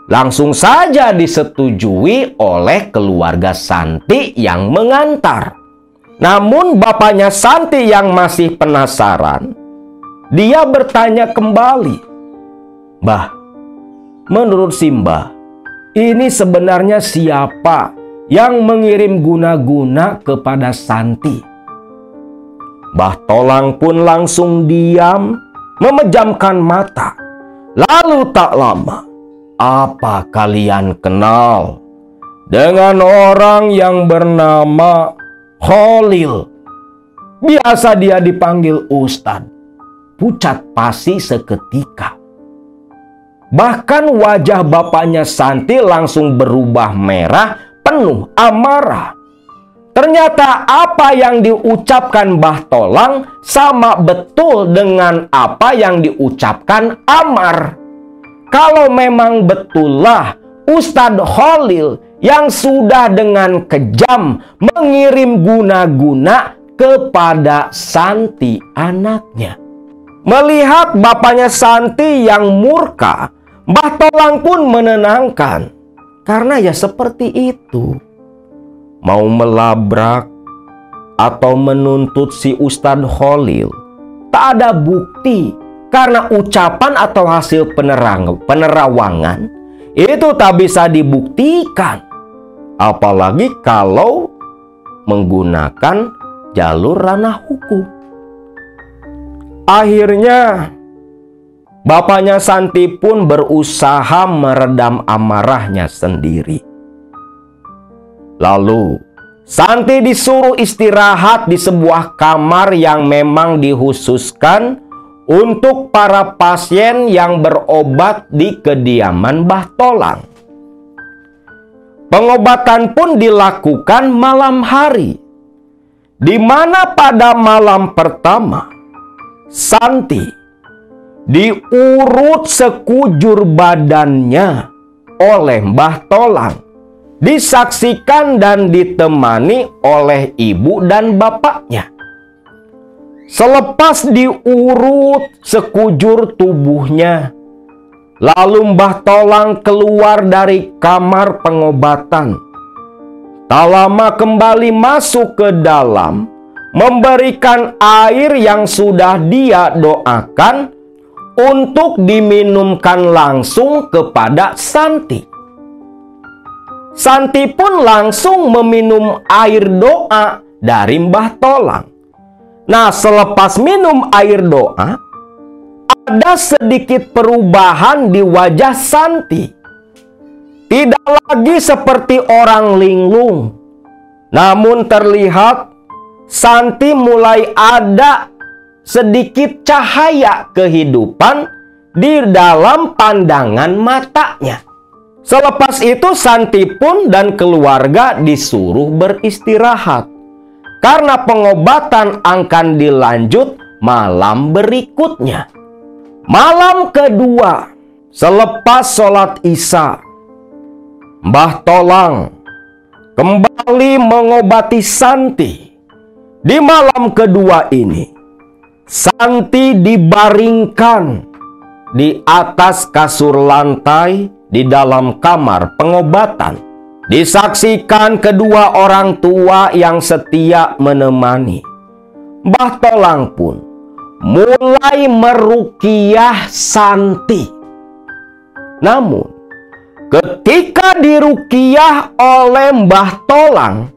S2: Langsung saja disetujui oleh keluarga Santi yang mengantar. Namun bapaknya Santi yang masih penasaran, dia bertanya kembali, "Mbah, menurut si Mbah, ini sebenarnya siapa yang mengirim guna-guna kepada Santi?" Mbah Tolang pun langsung diam, memejamkan mata. Lalu tak lama, "Apa kalian kenal dengan orang yang bernama Khalil?" Biasa dia dipanggil Ustadz. Pucat pasi seketika. Bahkan wajah bapaknya Santi langsung berubah merah, penuh amarah. Ternyata apa yang diucapkan Mbah Tolang sama betul dengan apa yang diucapkan Amar. Kalau memang betullah Ustadz Khalil yang sudah dengan kejam mengirim guna-guna kepada Santi anaknya. Melihat bapaknya Santi yang murka, Mbah Tolang pun menenangkan. Karena ya seperti itu. Mau melabrak atau menuntut si Ustadz Khalil, tak ada bukti. Karena ucapan atau hasil penerawangan itu tak bisa dibuktikan. Apalagi kalau menggunakan jalur ranah hukum. Akhirnya bapaknya Santi pun berusaha meredam amarahnya sendiri. Lalu Santi disuruh istirahat di sebuah kamar yang memang dikhususkan untuk para pasien yang berobat di kediaman Mbah Tolang. Pengobatan pun dilakukan malam hari, di mana pada malam pertama Santi diurut sekujur badannya oleh Mbah Tolang, disaksikan dan ditemani oleh ibu dan bapaknya. Selepas diurut sekujur tubuhnya, lalu Mbah Tolang keluar dari kamar pengobatan. Tak lama kembali masuk ke dalam, memberikan air yang sudah dia doakan untuk diminumkan langsung kepada Santi. Santi pun langsung meminum air doa dari Mbah Tolang. Nah, selepas minum air doa, ada sedikit perubahan di wajah Santi. Tidak lagi seperti orang linglung, namun terlihat Santi mulai ada sedikit cahaya kehidupan di dalam pandangan matanya. Selepas itu Santi pun dan keluarga disuruh beristirahat, karena pengobatan akan dilanjut malam berikutnya. Malam kedua, selepas sholat Isya, Mbah Tolang kembali mengobati Santi. Di malam kedua ini, Santi dibaringkan di atas kasur lantai di dalam kamar pengobatan. Disaksikan kedua orang tua yang setia menemani. Mbah Tolang pun mulai meruqyah Santi. Namun, ketika diruqyah oleh Mbah Tolang,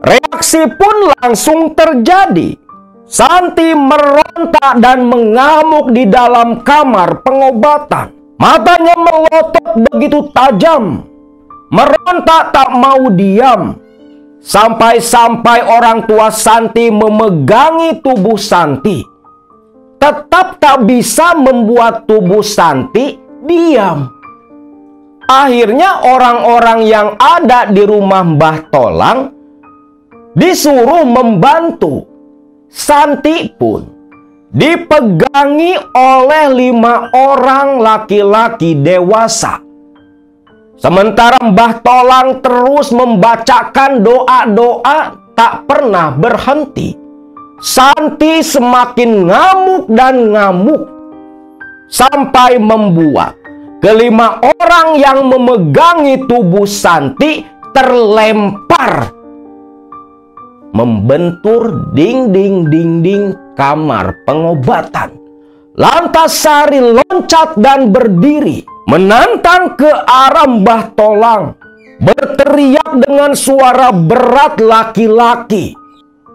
S2: reaksi pun langsung terjadi. Santi merontak dan mengamuk di dalam kamar pengobatan. Matanya melotot begitu tajam. Merontak tak mau diam. Sampai-sampai orang tua Santi memegangi tubuh Santi. Tetap tak bisa membuat tubuh Santi diam. Akhirnya orang-orang yang ada di rumah Mbah Tolang disuruh membantu. Santi pun dipegangi oleh 5 orang laki-laki dewasa. Sementara Mbah Tolang terus membacakan doa-doa tak pernah berhenti. Santi semakin ngamuk dan ngamuk, sampai membuat kelima orang yang memegangi tubuh Santi terlempar, membentur dinding kamar pengobatan. Lantas Sari loncat dan berdiri, menantang ke arah Mbah Tolang, berteriak dengan suara berat laki-laki.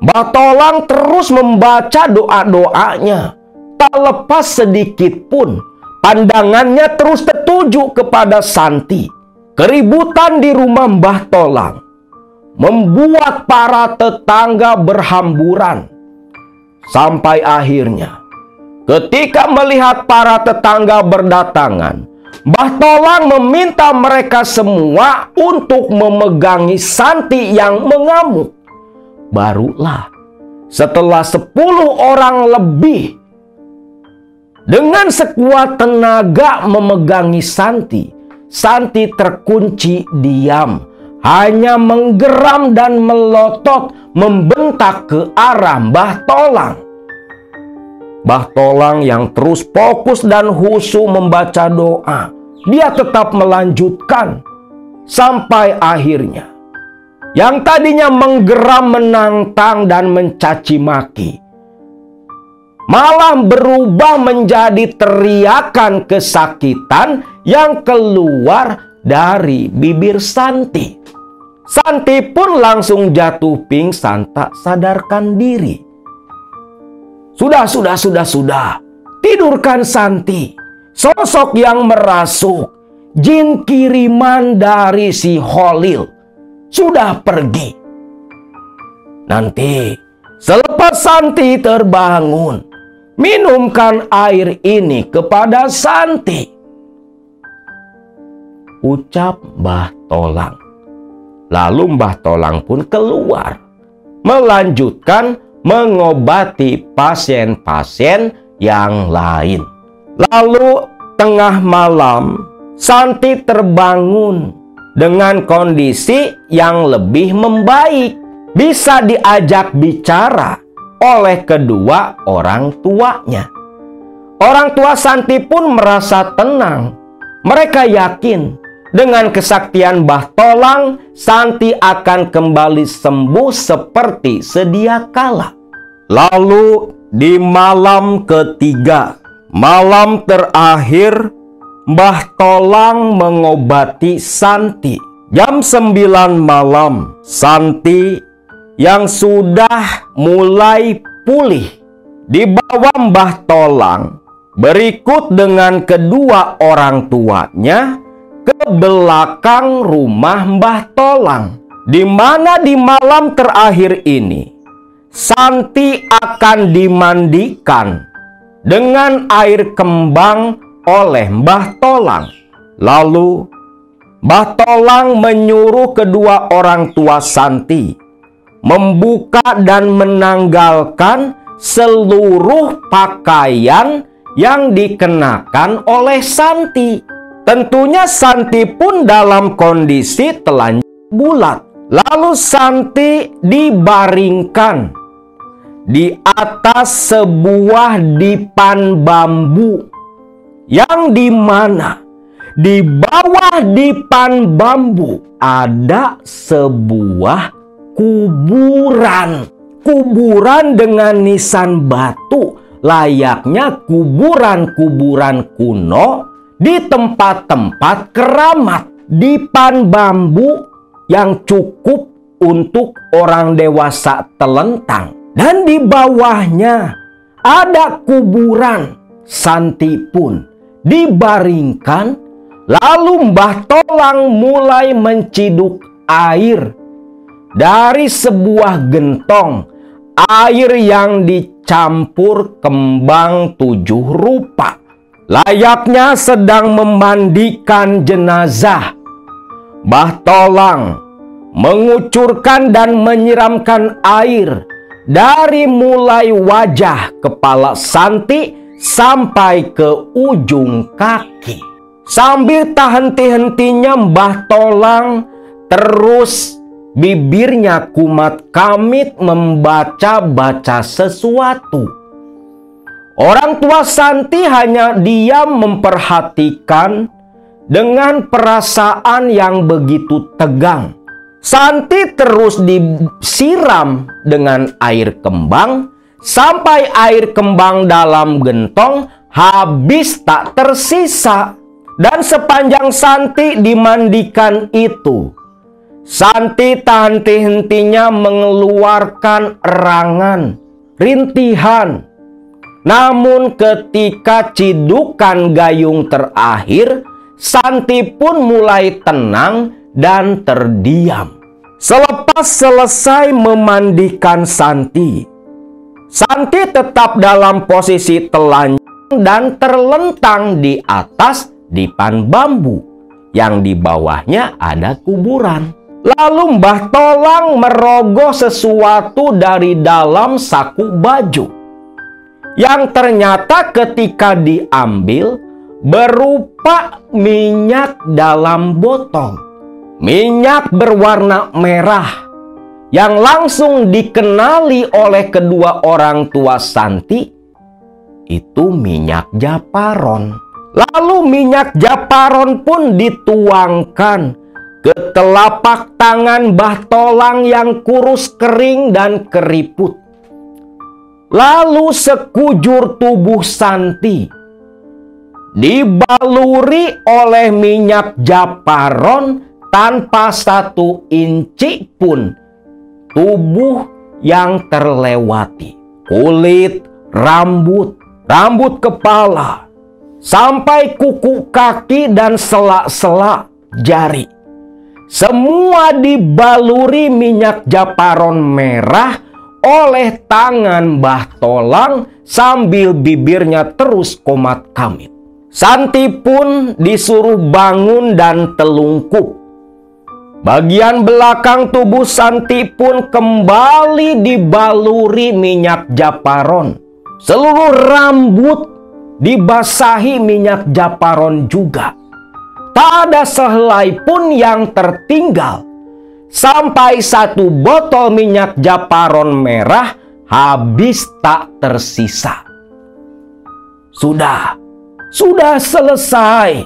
S2: Mbah Tolang terus membaca doa-doanya. Tak lepas sedikit pun pandangannya terus tertuju kepada Santi. Keributan di rumah Mbah Tolang membuat para tetangga berhamburan. Sampai akhirnya, ketika melihat para tetangga berdatangan, Mbah Tolang meminta mereka semua untuk memegangi Santi yang mengamuk. Barulah setelah 10 orang lebih dengan sekuat tenaga memegangi Santi, Santi terkunci diam, hanya menggeram dan melotot membentak ke arah Mbah Tolang. Mbah Tolang yang terus fokus dan khusyuk membaca doa, dia tetap melanjutkan sampai akhirnya yang tadinya menggeram, menantang dan mencaci maki, malah berubah menjadi teriakan kesakitan yang keluar dari bibir Santi. Santi pun langsung jatuh pingsan tak sadarkan diri. Sudah. Tidurkan Santi. Sosok yang merasuk, jin kiriman dari si Holil, sudah pergi. Nanti selepas Santi terbangun, minumkan air ini kepada Santi, ucap Mbah Tolang. Lalu Mbah Tolang pun keluar, melanjutkan mengobati pasien-pasien yang lain. Lalu tengah malam, Santi terbangun dengan kondisi yang lebih membaik. Bisa diajak bicara oleh kedua orang tuanya. Orang tua Santi pun merasa tenang. Mereka yakin Dengan kesaktian Mbah Tolang, Santi akan kembali sembuh seperti sedia kala. Lalu di malam ketiga, malam terakhir, Mbah Tolang mengobati Santi. Jam 9 malam, Santi yang sudah mulai pulih dibawa Mbah Tolang berikut dengan kedua orang tuanya ke belakang rumah Mbah Tolang, di mana di malam terakhir ini Santi akan dimandikan dengan air kembang oleh Mbah Tolang. Lalu Mbah Tolang menyuruh kedua orang tua Santi membuka dan menanggalkan seluruh pakaian yang dikenakan oleh Santi. Tentunya Santi pun dalam kondisi telanjang bulat. Lalu Santi dibaringkan di atas sebuah dipan bambu, yang dimana di bawah dipan bambu ada sebuah kuburan. Kuburan dengan nisan batu, layaknya kuburan-kuburan kuno di tempat-tempat keramat. Dipan bambu yang cukup untuk orang dewasa telentang. Dan di bawahnya ada kuburan. Santi pun dibaringkan. Lalu Mbah Tolang mulai menciduk air dari sebuah gentong, air yang dicampur kembang 7 rupa, layaknya sedang memandikan jenazah. Mbah Tolang mengucurkan dan menyiramkan air dari mulai wajah kepala Santi sampai ke ujung kaki. Sambil tak henti-hentinya Mbah Tolang terus bibirnya kumat kamit membaca-baca sesuatu. Orang tua Santi hanya diam memperhatikan dengan perasaan yang begitu tegang. Santi terus disiram dengan air kembang sampai air kembang dalam gentong habis tak tersisa. Dan sepanjang Santi dimandikan itu, Santi tak henti-hentinya mengeluarkan erangan, rintihan. Namun ketika cidukan gayung terakhir, Santi pun mulai tenang dan terdiam. Selepas selesai memandikan Santi, Santi tetap dalam posisi telanjang dan terlentang di atas dipan bambu yang di bawahnya ada kuburan. Lalu Mbah Tolang merogoh sesuatu dari dalam saku baju, yang ternyata ketika diambil berupa minyak dalam botol. Minyak berwarna merah yang langsung dikenali oleh kedua orang tua Santi itu minyak japaron. Lalu minyak japaron pun dituangkan ke telapak tangan Mbah Tolang yang kurus kering dan keriput. Lalu sekujur tubuh Santi dibaluri oleh minyak japaron tanpa 1 inci pun tubuh yang terlewati. Kulit, rambut kepala, sampai kuku kaki dan sela-sela jari, semua dibaluri minyak japaron merah oleh tangan Mbah Tolang sambil bibirnya terus komat kamit. Santi pun disuruh bangun dan telungkup. Bagian belakang tubuh Santi pun kembali dibaluri minyak japaron. Seluruh rambut dibasahi minyak japaron juga. Tak ada sehelai pun yang tertinggal. Sampai 1 botol minyak japaron merah habis tak tersisa. Sudah selesai.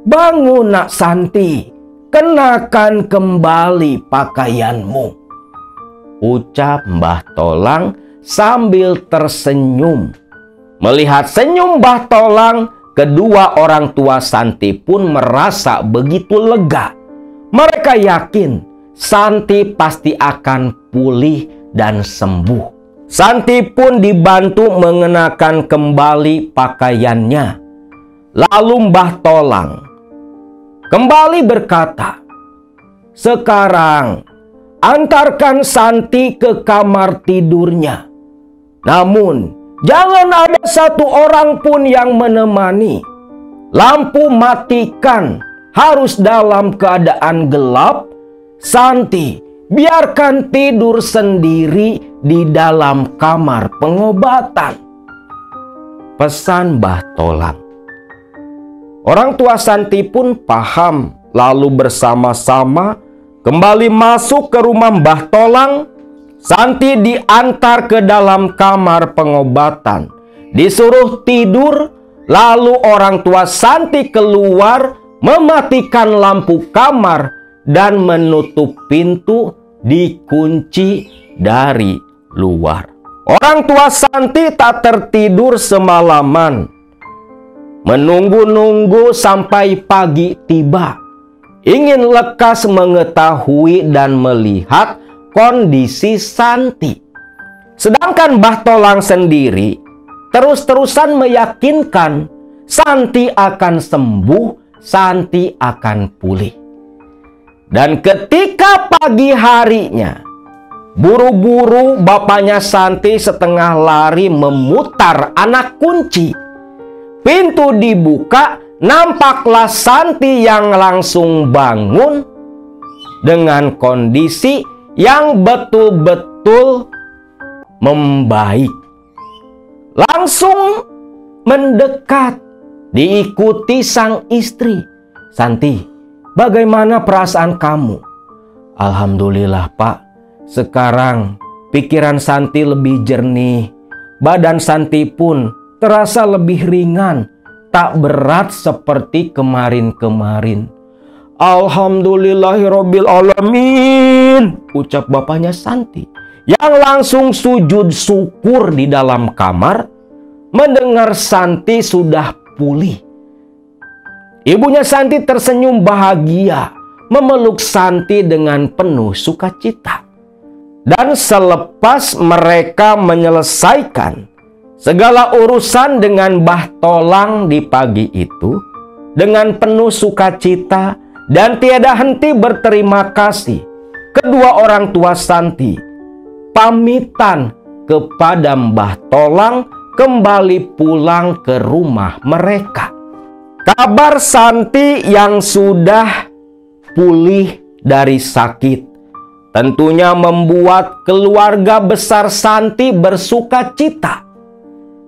S2: Bangun nak Santi, kenakan kembali pakaianmu, ucap Mbah Tolang sambil tersenyum. Melihat senyum Mbah Tolang, kedua orang tua Santi pun merasa begitu lega. Mereka yakin Santi pasti akan pulih dan sembuh. Santi pun dibantu mengenakan kembali pakaiannya. Lalu Mbah Tolang kembali berkata, "Sekarang antarkan Santi ke kamar tidurnya. Namun, jangan ada satu orang pun yang menemani. Lampu matikan, harus dalam keadaan gelap. Santi, biarkan tidur sendiri di dalam kamar pengobatan," pesan Mbah Tolang. Orang tua Santi pun paham, lalu bersama-sama kembali masuk ke rumah Mbah Tolang. Santi diantar ke dalam kamar pengobatan, disuruh tidur, lalu orang tua Santi keluar, mematikan lampu kamar dan menutup pintu, dikunci dari luar. Orang tua Santi tak tertidur semalaman, menunggu-nunggu sampai pagi tiba, ingin lekas mengetahui dan melihat kondisi Santi. Sedangkan Mbah Tolang sendiri terus-terusan meyakinkan Santi akan sembuh, Santi akan pulih. Dan ketika pagi harinya, buru-buru bapaknya Santi setengah lari memutar anak kunci. Pintu dibuka, nampaklah Santi yang langsung bangun dengan kondisi yang betul-betul membaik. Langsung mendekat, diikuti sang istri. "Santi, bagaimana perasaan kamu?" "Alhamdulillah Pak, sekarang pikiran Santi lebih jernih. Badan Santi pun terasa lebih ringan, tak berat seperti kemarin-kemarin." "Alhamdulillahirabbil alamin," ucap bapaknya Santi, yang langsung sujud syukur di dalam kamar mendengar Santi sudah pulih. Ibunya Santi tersenyum bahagia, memeluk Santi dengan penuh sukacita. Dan selepas mereka menyelesaikan segala urusan dengan Mbah Tolang di pagi itu, dengan penuh sukacita dan tiada henti berterima kasih, kedua orang tua Santi pamitan kepada Mbah Tolang kembali pulang ke rumah mereka. Kabar Santi yang sudah pulih dari sakit tentunya membuat keluarga besar Santi bersukacita.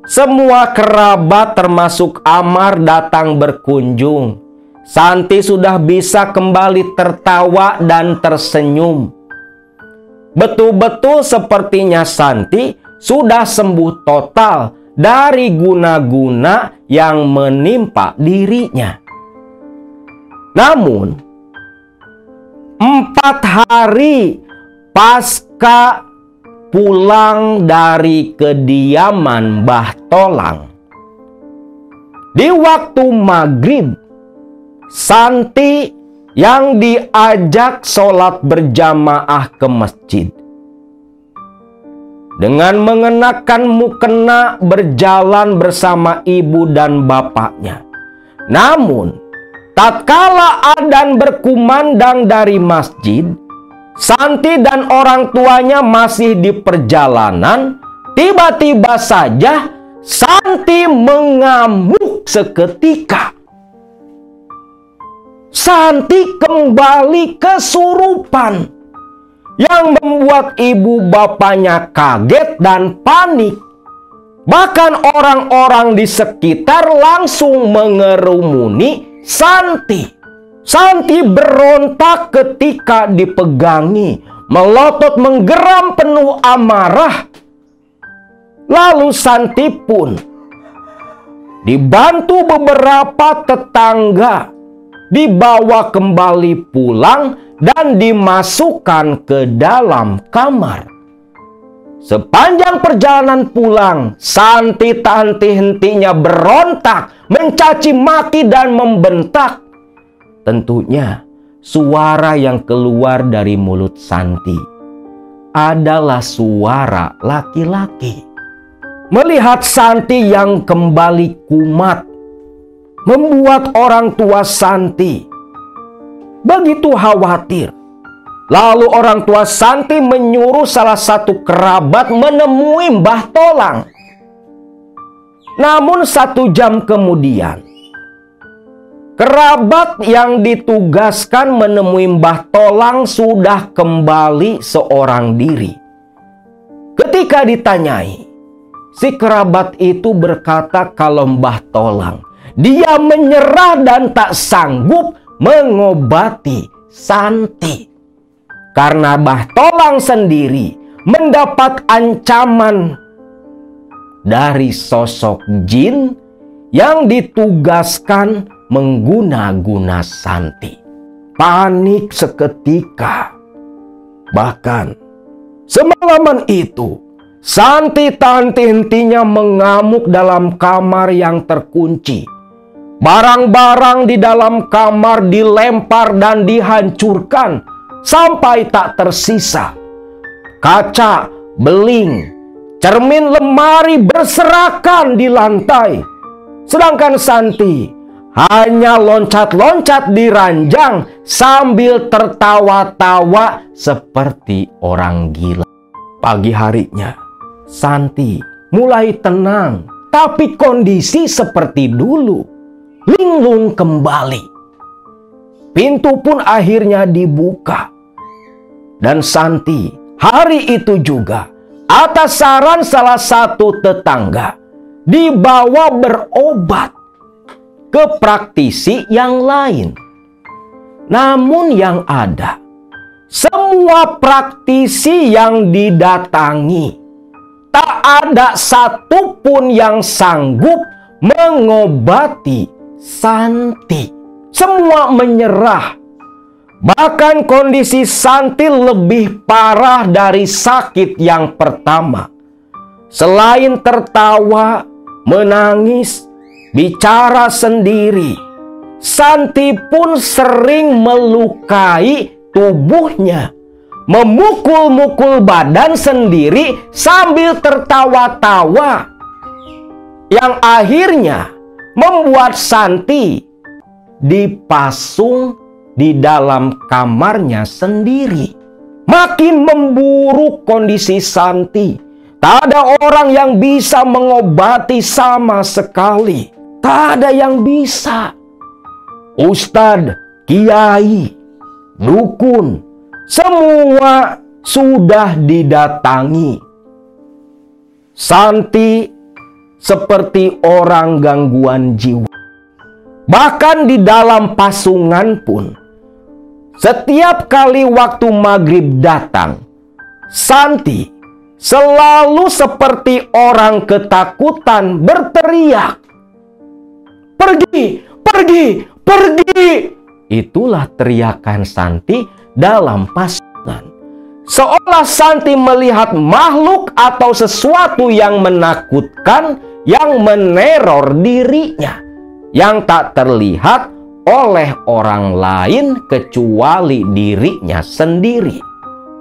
S2: Semua kerabat termasuk Amar datang berkunjung. Santi sudah bisa kembali tertawa dan tersenyum. Betul-betul sepertinya Santi sudah sembuh total dari guna-guna yang menimpa dirinya. Namun, 4 hari pasca pulang dari kediaman Mbah Tolang, di waktu maghrib, Santi yang diajak sholat berjamaah ke masjid dengan mengenakan mukena berjalan bersama ibu dan bapaknya. Namun, tatkala adzan berkumandang dari masjid, Santi dan orang tuanya masih di perjalanan. Tiba-tiba saja Santi mengamuk seketika. Santi kembali kesurupan, yang membuat ibu bapaknya kaget dan panik. Bahkan orang-orang di sekitar langsung mengerumuni Santi. Santi berontak ketika dipegangi, melotot menggeram penuh amarah. Lalu Santi pun dibantu beberapa tetangga dibawa kembali pulang dan dimasukkan ke dalam kamar. Sepanjang perjalanan pulang, Santi tak henti-hentinya berontak, mencaci maki dan membentak. Tentunya suara yang keluar dari mulut Santi adalah suara laki-laki. Melihat Santi yang kembali kumat membuat orang tua Santi begitu khawatir. Lalu orang tua Santi menyuruh salah satu kerabat menemui Mbah Tolang. Namun 1 jam kemudian, kerabat yang ditugaskan menemui Mbah Tolang sudah kembali seorang diri. Ketika ditanyai, si kerabat itu berkata kalau Mbah Tolang, dia menyerah dan tak sanggup mengobati Santi. Karena Mbah Tolang sendiri mendapat ancaman dari sosok jin yang ditugaskan mengguna-guna Santi. Panik seketika. Bahkan semalaman itu Santi tak henti-hentinya mengamuk dalam kamar yang terkunci. Barang-barang di dalam kamar dilempar dan dihancurkan sampai tak tersisa. Kaca, beling, cermin, lemari berserakan di lantai. Sedangkan Santi hanya loncat-loncat di ranjang sambil tertawa-tawa seperti orang gila. Pagi harinya, Santi mulai tenang, tapi kondisi seperti dulu, linglung kembali. Pintu pun akhirnya dibuka. Dan Santi hari itu juga atas saran salah satu tetangga dibawa berobat ke praktisi yang lain. Namun yang ada, semua praktisi yang didatangi tak ada satupun yang sanggup mengobati Santi. Semua menyerah. Bahkan kondisi Santi lebih parah dari sakit yang pertama. Selain tertawa, menangis, bicara sendiri, Santi pun sering melukai tubuhnya, memukul-mukul badan sendiri sambil tertawa-tawa, yang akhirnya membuat Santi dipasung di dalam kamarnya sendiri. Makin memburuk kondisi Santi. Tak ada orang yang bisa mengobati sama sekali. Tak ada yang bisa. Ustadz, kiai, dukun, semua sudah didatangi. Santi seperti orang gangguan jiwa. Bahkan di dalam pasungan pun, setiap kali waktu maghrib datang, Santi selalu seperti orang ketakutan berteriak, "Pergi, pergi, pergi!" Itulah teriakan Santi dalam pasungan. Seolah Santi melihat makhluk atau sesuatu yang menakutkan yang meneror dirinya, yang tak terlihat oleh orang lain kecuali dirinya sendiri.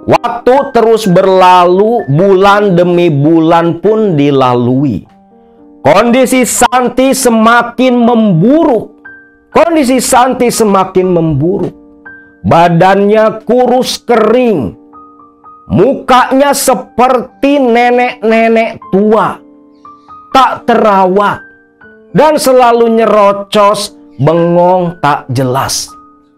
S2: Waktu terus berlalu, bulan demi bulan pun dilalui. Kondisi Santi semakin memburuk. Kondisi Santi semakin memburuk. Badannya kurus kering. Mukanya seperti nenek-nenek tua. Tak terawat. Dan selalu nyerocos, bengong tak jelas.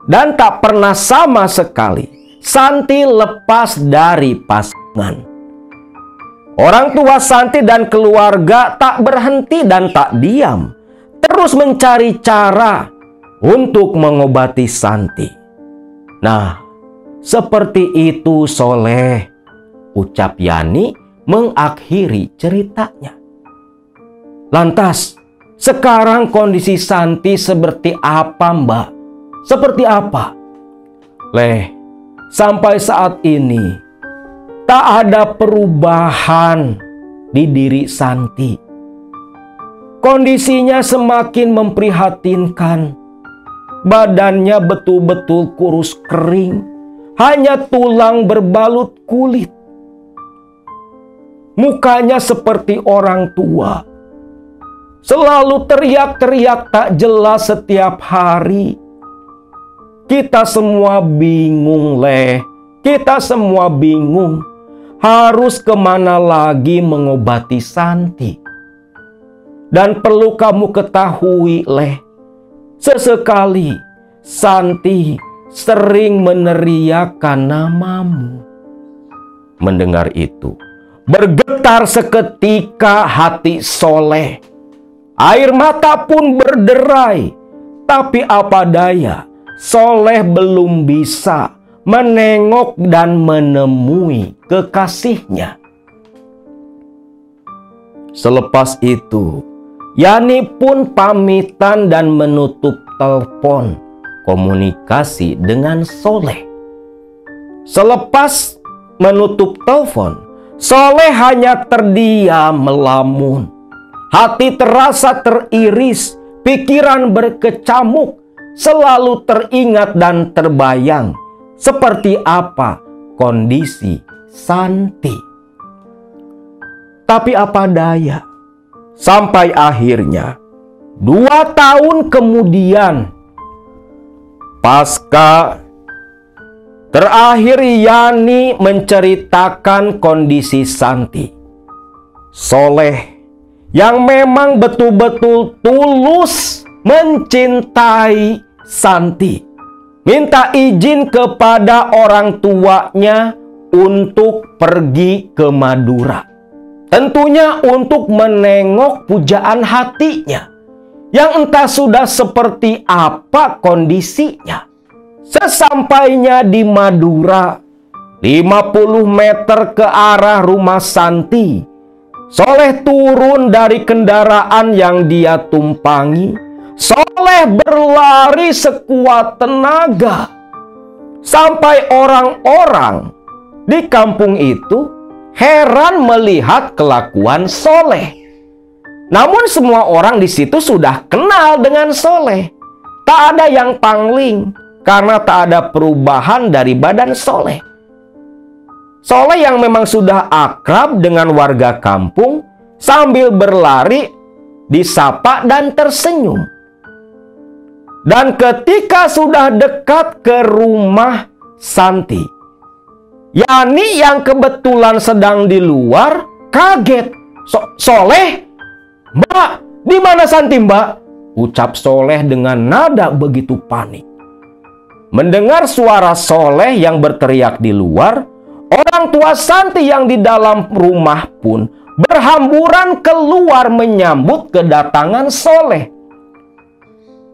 S2: Dan tak pernah sama sekali Santi lepas dari pasangan. Orang tua Santi dan keluarga tak berhenti dan tak diam, terus mencari cara untuk mengobati Santi. Nah, seperti itu Soleh, ucap Yani mengakhiri ceritanya. Lantas, sekarang kondisi Santi seperti apa, Mbak? Seperti apa? Sampai saat ini tak ada perubahan di diri Santi. Kondisinya semakin memprihatinkan. Badannya betul-betul kurus kering, hanya tulang berbalut kulit. Mukanya seperti orang tua. Selalu teriak-teriak tak jelas setiap hari. Kita semua bingung, Kita semua bingung. Harus kemana lagi mengobati Santi. Dan perlu kamu ketahui, sesekali Santi sering meneriakkan namamu. Mendengar itu, bergetar seketika hati Soleh. Air mata pun berderai. Tapi apa daya, Soleh belum bisa menengok dan menemui kekasihnya. Selepas itu, Yani pun pamitan dan menutup telepon komunikasi dengan Soleh. Selepas menutup telepon, Soleh hanya terdiam melamun. Hati terasa teriris, pikiran berkecamuk, selalu teringat dan terbayang seperti apa kondisi Santi. Tapi apa daya, sampai akhirnya 2 tahun kemudian, pasca terakhir Yani menceritakan kondisi Santi, Soleh yang memang betul-betul tulus mencintai Santi, minta izin kepada orang tuanya untuk pergi ke Madura. Tentunya untuk menengok pujaan hatinya, yang entah sudah seperti apa kondisinya. Sesampainya di Madura, 50 meter ke arah rumah Santi, Soleh turun dari kendaraan yang dia tumpangi. Soleh berlari sekuat tenaga. Sampai orang-orang di kampung itu heran melihat kelakuan Soleh. Namun semua orang di situ sudah kenal dengan Soleh. Tak ada yang pangling karena tak ada perubahan dari badan Soleh. Soleh yang memang sudah akrab dengan warga kampung sambil berlari disapa dan tersenyum. Dan ketika sudah dekat ke rumah Santi, Yani yang kebetulan sedang di luar kaget. Soleh, Mbak, di mana Santi, Mbak? Ucap Soleh dengan nada begitu panik. Mendengar suara Soleh yang berteriak di luar, orang tua Santi yang di dalam rumah pun berhamburan keluar menyambut kedatangan Soleh.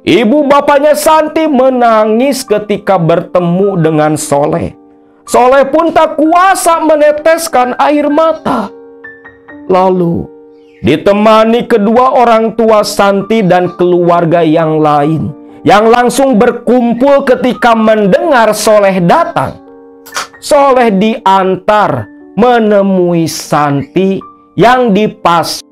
S2: Ibu bapaknya Santi menangis ketika bertemu dengan Soleh. Soleh pun tak kuasa meneteskan air mata. Lalu ditemani kedua orang tua Santi dan keluarga yang lain yang langsung berkumpul ketika mendengar Soleh datang. Soleh diantar menemui Santi yang dipas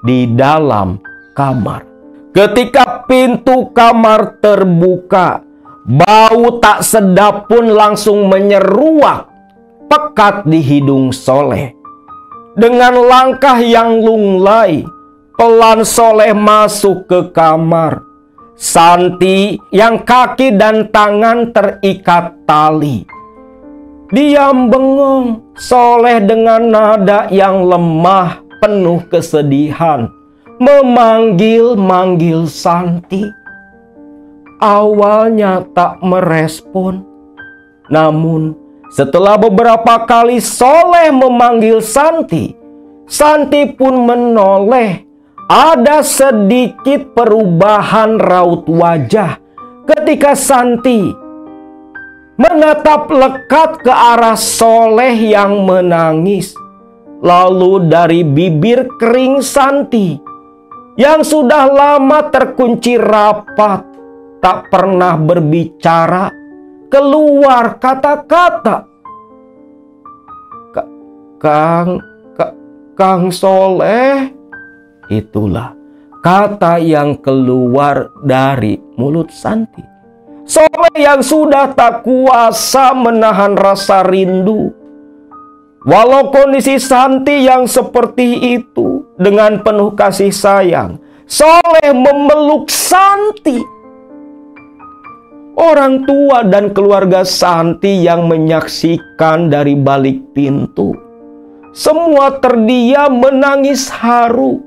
S2: di dalam kamar. Ketika pintu kamar terbuka, bau tak sedap pun langsung menyeruak pekat di hidung Soleh. Dengan langkah yang lunglai, pelan Soleh masuk ke kamar. Santi yang kaki dan tangan terikat tali, diam bengong. Soleh dengan nada yang lemah penuh kesedihan memanggil-manggil Santi. Awalnya tak merespon, namun setelah beberapa kali Soleh memanggil Santi, Santi pun menoleh. Ada sedikit perubahan raut wajah ketika Santi menatap lekat ke arah Soleh yang menangis. Lalu dari bibir kering Santi yang sudah lama terkunci rapat, tak pernah berbicara, keluar kata-kata. Kang Soleh, itulah kata yang keluar dari mulut Santi. Soleh yang sudah tak kuasa menahan rasa rindu. Walau kondisi Santi yang seperti itu, dengan penuh kasih sayang, Soleh memeluk Santi. Orang tua dan keluarga Santi yang menyaksikan dari balik pintu, semua terdiam menangis haru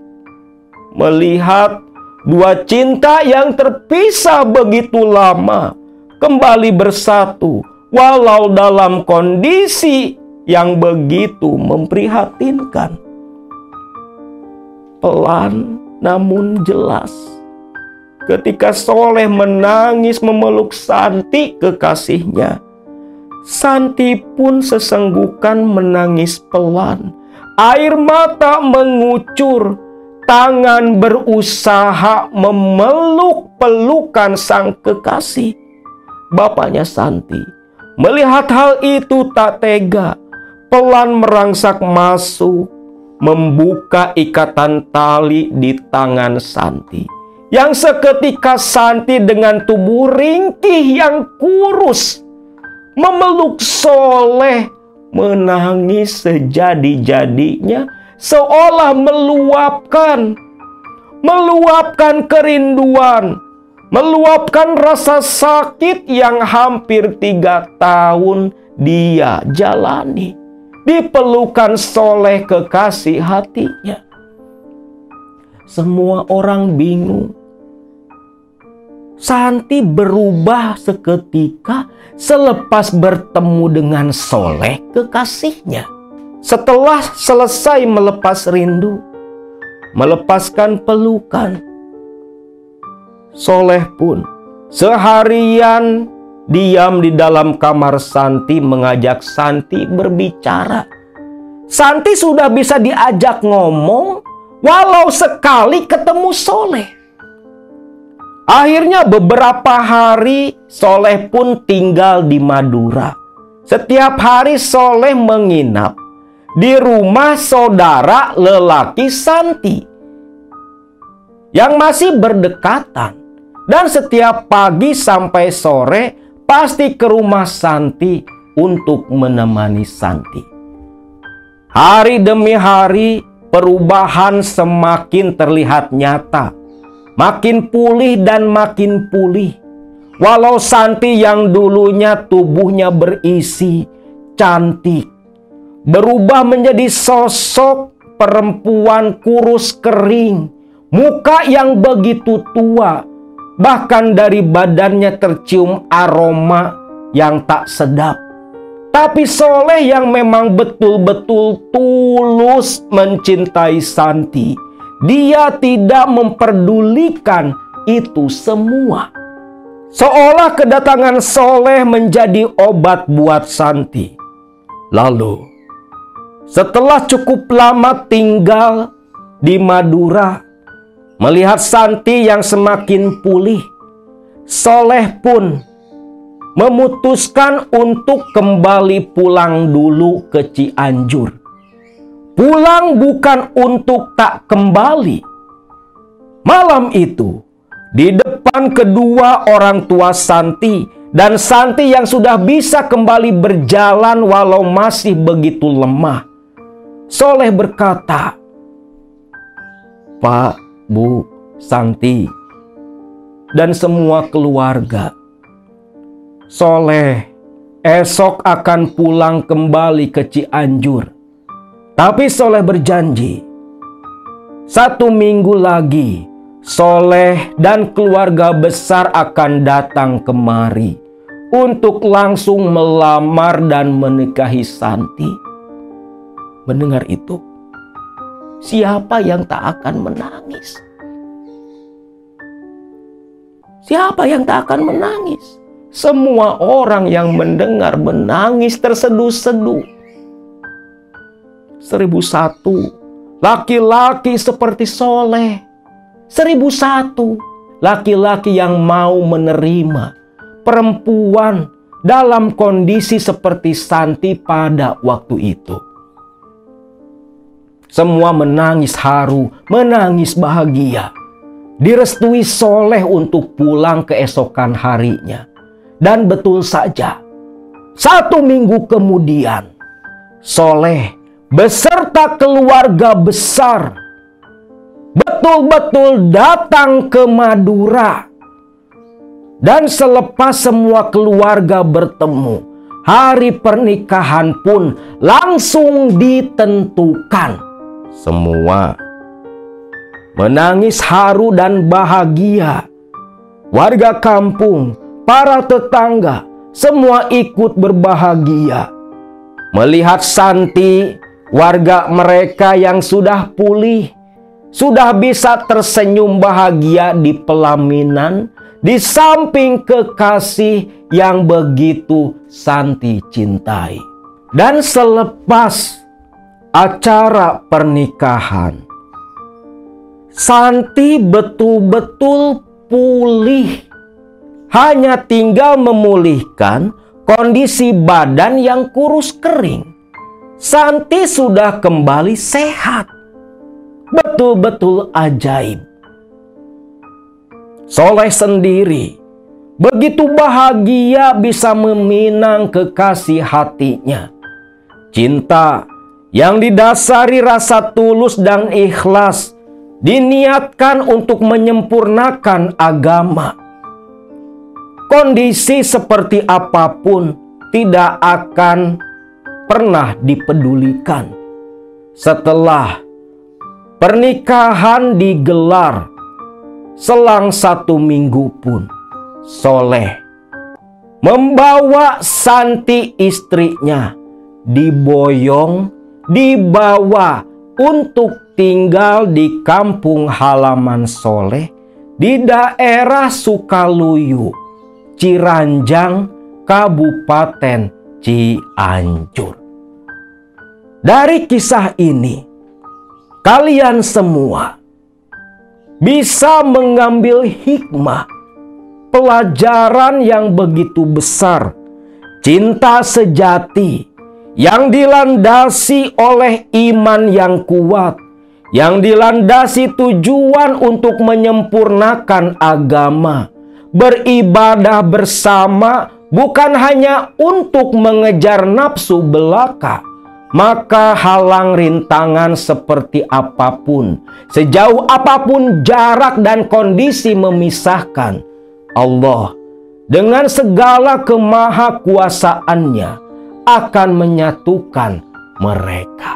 S2: melihat dua cinta yang terpisah begitu lama kembali bersatu, walau dalam kondisi yang begitu memprihatinkan. Pelan namun jelas, ketika Soleh menangis memeluk Santi kekasihnya, Santi pun sesenggukan menangis pelan. Air mata mengucur, tangan berusaha memeluk pelukan sang kekasih. Bapaknya Santi melihat hal itu tak tega, pelan merangsak masuk, membuka ikatan tali di tangan Santi. Yang seketika Santi dengan tubuh ringkih yang kurus memeluk Soleh, menangis sejadi-jadinya, seolah meluapkan kerinduan, meluapkan rasa sakit yang hampir 3 tahun dia jalani di pelukan Soleh kekasih hatinya. Semua orang bingung. Santi berubah seketika selepas bertemu dengan Soleh kekasihnya. Setelah selesai melepas rindu, melepaskan pelukan, Soleh pun seharian diam di dalam kamar Santi mengajak Santi berbicara. Santi sudah bisa diajak ngomong walau sekali ketemu Soleh. Akhirnya beberapa hari Soleh pun tinggal di Madura. Setiap hari Soleh menginap di rumah saudara lelaki Santi yang masih berdekatan. Dan setiap pagi sampai sore pasti ke rumah Santi untuk menemani Santi. Hari demi hari perubahan semakin terlihat nyata. Makin pulih dan makin pulih. Walau Santi yang dulunya tubuhnya berisi, cantik, berubah menjadi sosok perempuan kurus kering, muka yang begitu tua, bahkan dari badannya tercium aroma yang tak sedap. Tapi Soleh yang memang betul-betul tulus mencintai Santi, dia tidak memperdulikan itu semua. Seolah kedatangan Soleh menjadi obat buat Santi. Lalu, setelah cukup lama tinggal di Madura, melihat Santi yang semakin pulih, Soleh pun memutuskan untuk kembali pulang dulu ke Cianjur. Pulang bukan untuk tak kembali. Malam itu, di depan kedua orang tua Santi dan Santi yang sudah bisa kembali berjalan walau masih begitu lemah, Soleh berkata, "Pak, Bu, Santi, dan semua keluarga, Soleh esok akan pulang kembali ke Cianjur. Tapi Soleh berjanji, 1 minggu lagi Soleh dan keluarga besar akan datang kemari untuk langsung melamar dan menikahi Santi." Mendengar itu, siapa yang tak akan menangis? Siapa yang tak akan menangis? Semua orang yang mendengar menangis terseduh-seduh. 1001 laki-laki seperti Soleh, 1001 laki-laki yang mau menerima perempuan dalam kondisi seperti Santi pada waktu itu. Semua menangis haru, menangis bahagia. Direstui Soleh untuk pulang keesokan harinya. Dan betul saja, 1 minggu kemudian, Soleh beserta keluarga besar betul-betul datang ke Madura. Dan selepas semua keluarga bertemu, hari pernikahan pun langsung ditentukan. Semua menangis haru dan bahagia. Warga kampung, para tetangga, semua ikut berbahagia melihat Santi, warga mereka yang sudah pulih, sudah bisa tersenyum bahagia di pelaminan, di samping kekasih yang begitu Santi cintai. Dan selepas acara pernikahan, Santi betul-betul pulih. Hanya tinggal memulihkan kondisi badan yang kurus kering. Santi sudah kembali sehat. Betul-betul ajaib. Soleh sendiri begitu bahagia bisa meminang kekasih hatinya. Cinta yang didasari rasa tulus dan ikhlas diniatkan untuk menyempurnakan agama. Kondisi seperti apapun tidak akan pernah dipedulikan. Setelah pernikahan digelar, selang 1 minggu pun Soleh membawa Santi istrinya diboyong, dibawa untuk tinggal di kampung halaman Soleh di daerah Sukaluyu, Ciranjang, Kabupaten Cianjur. Dari kisah ini, kalian semua bisa mengambil hikmah, pelajaran yang begitu besar, cinta sejati yang dilandasi oleh iman yang kuat, yang dilandasi tujuan untuk menyempurnakan agama, beribadah bersama bukan hanya untuk mengejar nafsu belaka. Maka halang rintangan seperti apapun, sejauh apapun jarak dan kondisi memisahkan, Allah dengan segala kemahakuasaannya akan menyatukan mereka.